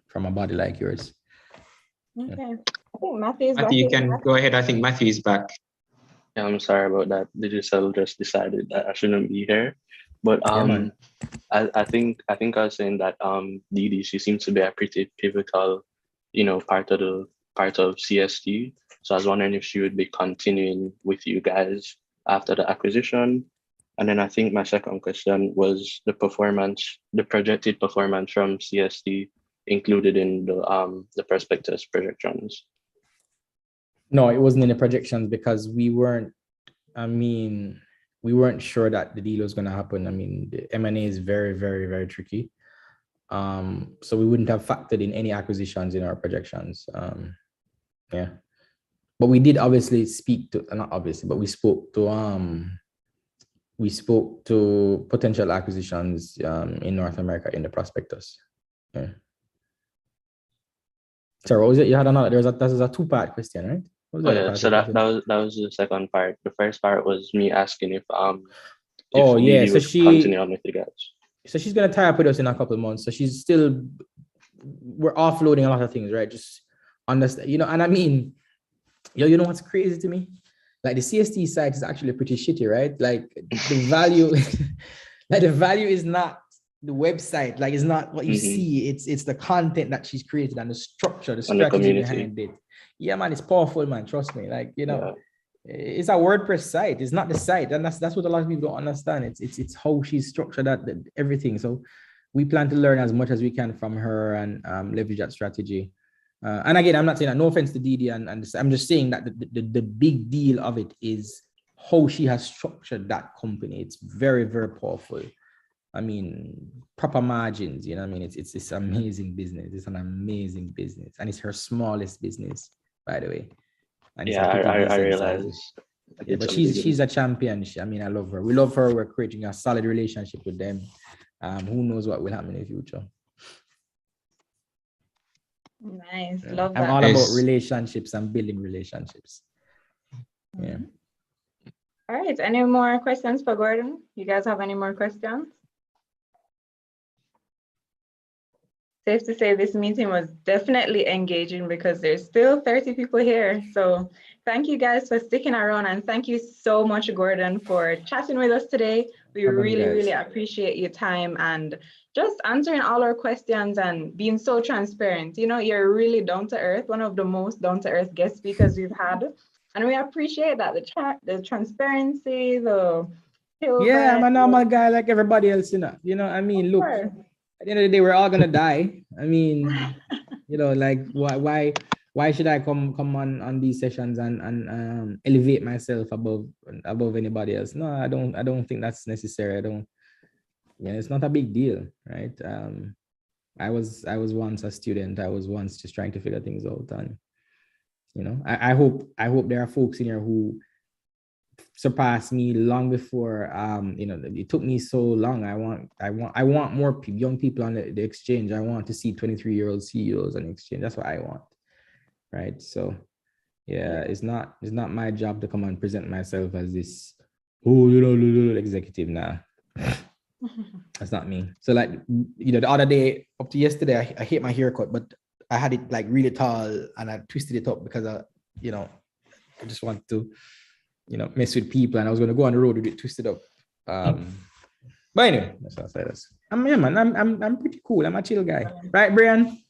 from a body like yours. Okay. I think Matthew is back. Matthew, you can go ahead. I think Matthew is back. Yeah, I'm sorry about that. Digital just decided that I shouldn't be here. But I think I was saying that Didi, she seems to be a pretty pivotal, part of CSD. So I was wondering if she would be continuing with you guys after the acquisition. And then I think my second question was the projected performance from CSD included in the prospectus projections. No, it wasn't in the projections because we weren't sure that the deal was going to happen. I mean, the M&A is very, very, very tricky. So we wouldn't have factored in any acquisitions in our projections. But we did obviously we spoke to potential acquisitions in North America in the prospectus. Yeah. Sorry, what was it? You had another. This is a 2-part question, right? What was the other part So of the that question? that was the second part. The first part was me asking if Oh yeah, Lily so would continue on with you guys. she's gonna tie up with us in a couple of months. So she's still, we're offloading a lot of things, right? Just understand, you know. And I mean, you know what's crazy to me? Like the CST site is actually pretty shitty, right? Like the value, like the value is not the website, like it's not what you see. It's the content that she's created and the structure, the strategy behind it. Yeah, man, it's powerful, man. Trust me. Like, you know, it's a WordPress site. It's not the site, and that's what a lot of people don't understand. It's how she's structured that everything. So we plan to learn as much as we can from her and leverage that strategy. And again, I'm not saying that, no offense to Didi, and I'm just saying that the big deal of it is how she has structured that company. It's very, very powerful. I mean, proper margins, you know what I mean? It's amazing business. It's an amazing business. And it's her smallest business, by the way. And yeah, I realize. Yeah, but she's a champion. I mean, I love her. We love her. We're creating a solid relationship with them. Who knows what will happen in the future? Nice, love I'm that. all about relationships and building relationships. Yeah. All right, any more questions for Gordon? You guys have any more questions? Safe to say this meeting was definitely engaging because there's still 30 people here. So thank you guys for sticking around, and thank you so much, Gordon, for chatting with us today. We really appreciate your time and just answering all our questions and being so transparent. You know, you're really down to earth, one of the most down to earth guest speakers we've had. And we appreciate that, the transparency, yeah, I'm a normal guy like everybody else, you know. You know, I mean, look, at the end of the day, we're all gonna die. I mean, you know, like why should I come on these sessions and elevate myself above anybody else? No, I don't think that's necessary. It's not a big deal, right? I was once a student. I was once just trying to figure things out, and you know, I hope there are folks in here who surpassed me long before. You know, it took me so long. I want more young people on the exchange. I want to see 23-year-old CEOs on the exchange. That's what I want, right? So yeah, it's not my job to come and present myself as this executive now. That's not me. So like, you know, the other day up to yesterday, I hate my haircut, but I had it like really tall and I twisted it up because I just want to, you know, mess with people, and I was going to go on the road with it twisted up. But anyway, that's what I say. I'm pretty cool. I'm a chill guy, right, Brian?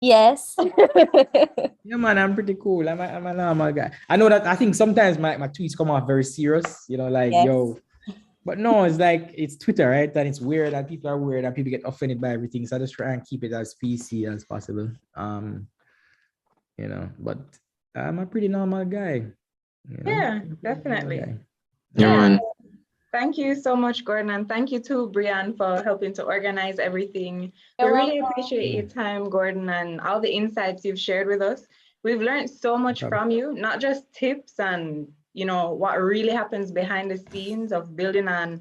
Yes. Yeah, man, I'm pretty cool. I'm a normal guy. I know that I think sometimes my tweets come off very serious, you know, like, yo. But no, it's like, it's Twitter, right? And it's weird, and people are weird, and people get offended by everything. So I just try and keep it as PC as possible. You know, but I'm a pretty normal guy. You know? Yeah, definitely. Yeah, man. Thank you so much, Gordon, and thank you to Brian for helping to organize everything. We really appreciate your time, Gordon, and all the insights you've shared with us. We've learned so much from you, not just tips and, you know, what really happens behind the scenes of building a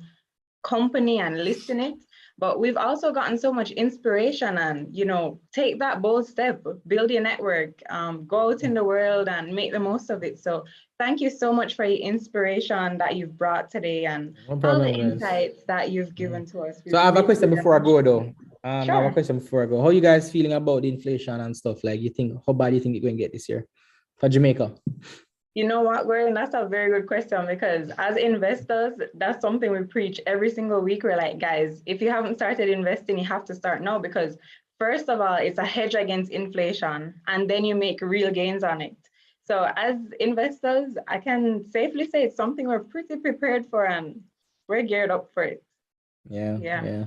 company and listing it, but we've also gotten so much inspiration and, you know, take that bold step, build your network, go out in the world and make the most of it. So thank you so much for your inspiration that you've brought today and all the insights that you've given to us. So I have a question before I go though. I have a question before I go. How are you guys feeling about the inflation and stuff? Like, how bad do you think it's going to get this year for Jamaica? You know what, Gordon, that's a very good question, because as investors, that's something we preach every single week. We're like, guys, if you haven't started investing, you have to start now, because first of all, it's a hedge against inflation, and then you make real gains on it. So as investors, I can safely say it's something we're pretty prepared for, and we're geared up for it. Yeah.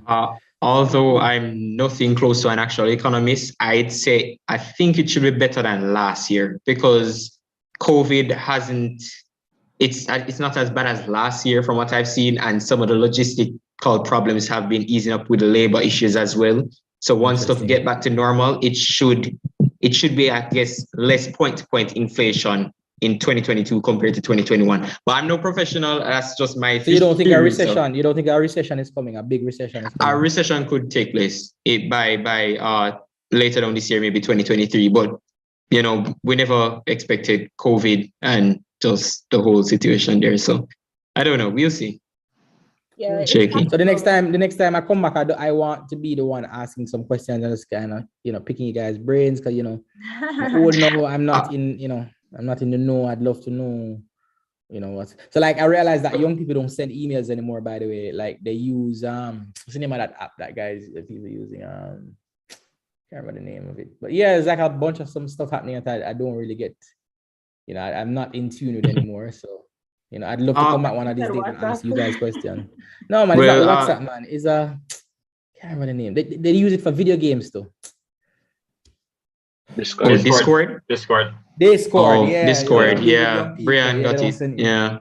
Although I'm nothing close to an actual economist, I'd say I think it should be better than last year, because COVID it's not as bad as last year from what I've seen, and some of the logistical problems have been easing up with the labor issues as well. So once stuff get back to normal, it should be, I guess, less point-to-point inflation in 2022 compared to 2021. But I'm no professional. That's just my. So you don't think a recession? You don't think a recession is coming? A big recession is coming? A recession could take place by later on this year, maybe 2023. But you know, we never expected COVID and just the whole situation there. So I don't know. We'll see. Yeah, Shaky. So the next time I come back, I want to be the one asking some questions and just kind of, you know, picking you guys' brains, because, you know, I'm old now. I'm not in, you know, I'm not in the know. I'd love to know, you know, what's so like. I realize that young people don't send emails anymore, by the way. Like they use what's the name of that app that people are using? Can't remember the name of it. But yeah, it's like a bunch of some stuff happening that I don't really get, you know, I'm not in tune with anymore. So, you know, I'd love to come back one of these days and ask you guys questions. No, man, it's not WhatsApp, man. It's can't remember the name. They use it for video games too. Discord. Oh, Discord? Discord. Discord, yeah. Discord, yeah. Brian got it. Yeah.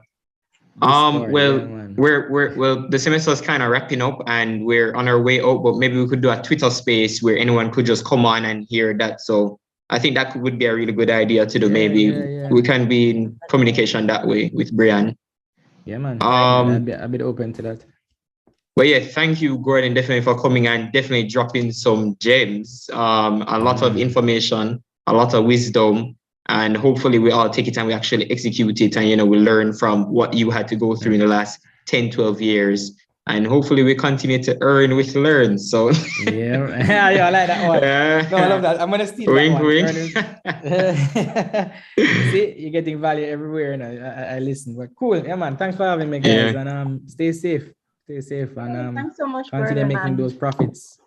Discord, well, yeah, we're the semester is kind of wrapping up and we're on our way out, but maybe we could do a Twitter space where anyone could just come on and hear that. So I think that would be a really good idea to do. We can be in communication that way with Brian. Yeah, man. I'd be open to that. But yeah, thank you, Gordon, definitely for coming and definitely dropping some gems, a lot of information, a lot of wisdom, and hopefully we all take it and we actually execute it and, you know, we learn from what you had to go through in the last 10, 12 years. And hopefully we continue to earn with learn. So yeah, I like that one. No, I love that. I'm gonna steal that one. See, you're getting value everywhere, and I listen. But cool, yeah, man. Thanks for having me, guys, and stay safe. Stay safe, and thanks so much, continue making those profits.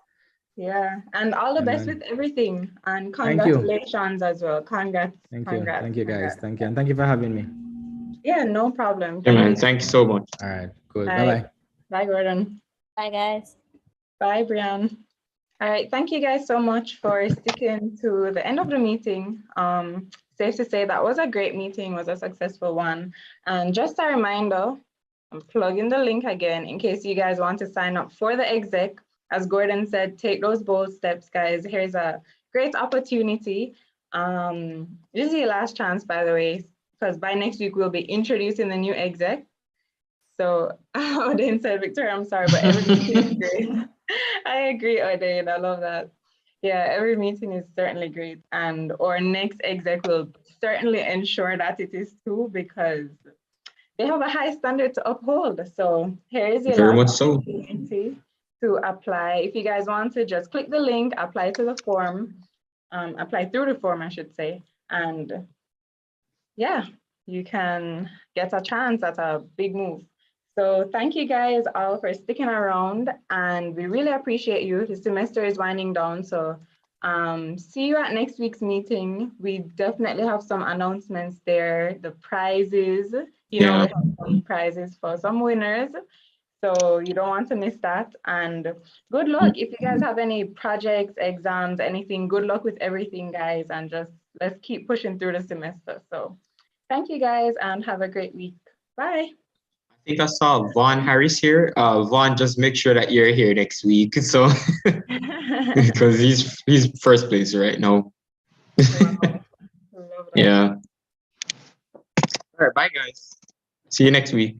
Yeah, and all the best with everything, and congratulations as well. Congrats. Thank you, guys. Thank you, and thank you for having me. Yeah, no problem. Yeah, man. Thank you so much. All right, cool. Bye. Bye, Gordon. Bye, guys. Bye, Brian. All right, thank you guys so much for sticking to the end of the meeting. Safe to say that was a great meeting, was a successful one. And just a reminder, I'm plugging the link again in case you guys want to sign up for the exec. As Gordon said, take those bold steps, guys. Here's a great opportunity. This is your last chance, by the way, because by next week we'll be introducing the new exec. So Odin said, Victoria, I'm sorry, but every meeting is great. I agree, Odin. I love that. Yeah, every meeting is certainly great. And our next exec will certainly ensure that it is too, because they have a high standard to uphold. So here is your last opportunity to apply. If you guys want to, just click the link, apply to the form, apply through the form, I should say. And yeah, you can get a chance. That's a big move. So thank you guys all for sticking around, and we really appreciate you. The semester is winding down, so see you at next week's meeting. We definitely have some announcements there, the prizes, you know, we have some prizes for some winners. So you don't want to miss that. And good luck. If you guys have any projects, exams, anything, good luck with everything, guys. And just let's keep pushing through the semester. So thank you guys and have a great week. Bye. I think I saw Vaughn Harris here. Vaughn, just make sure that you're here next week. So because he's first place right now. Yeah. All right, bye guys. See you next week.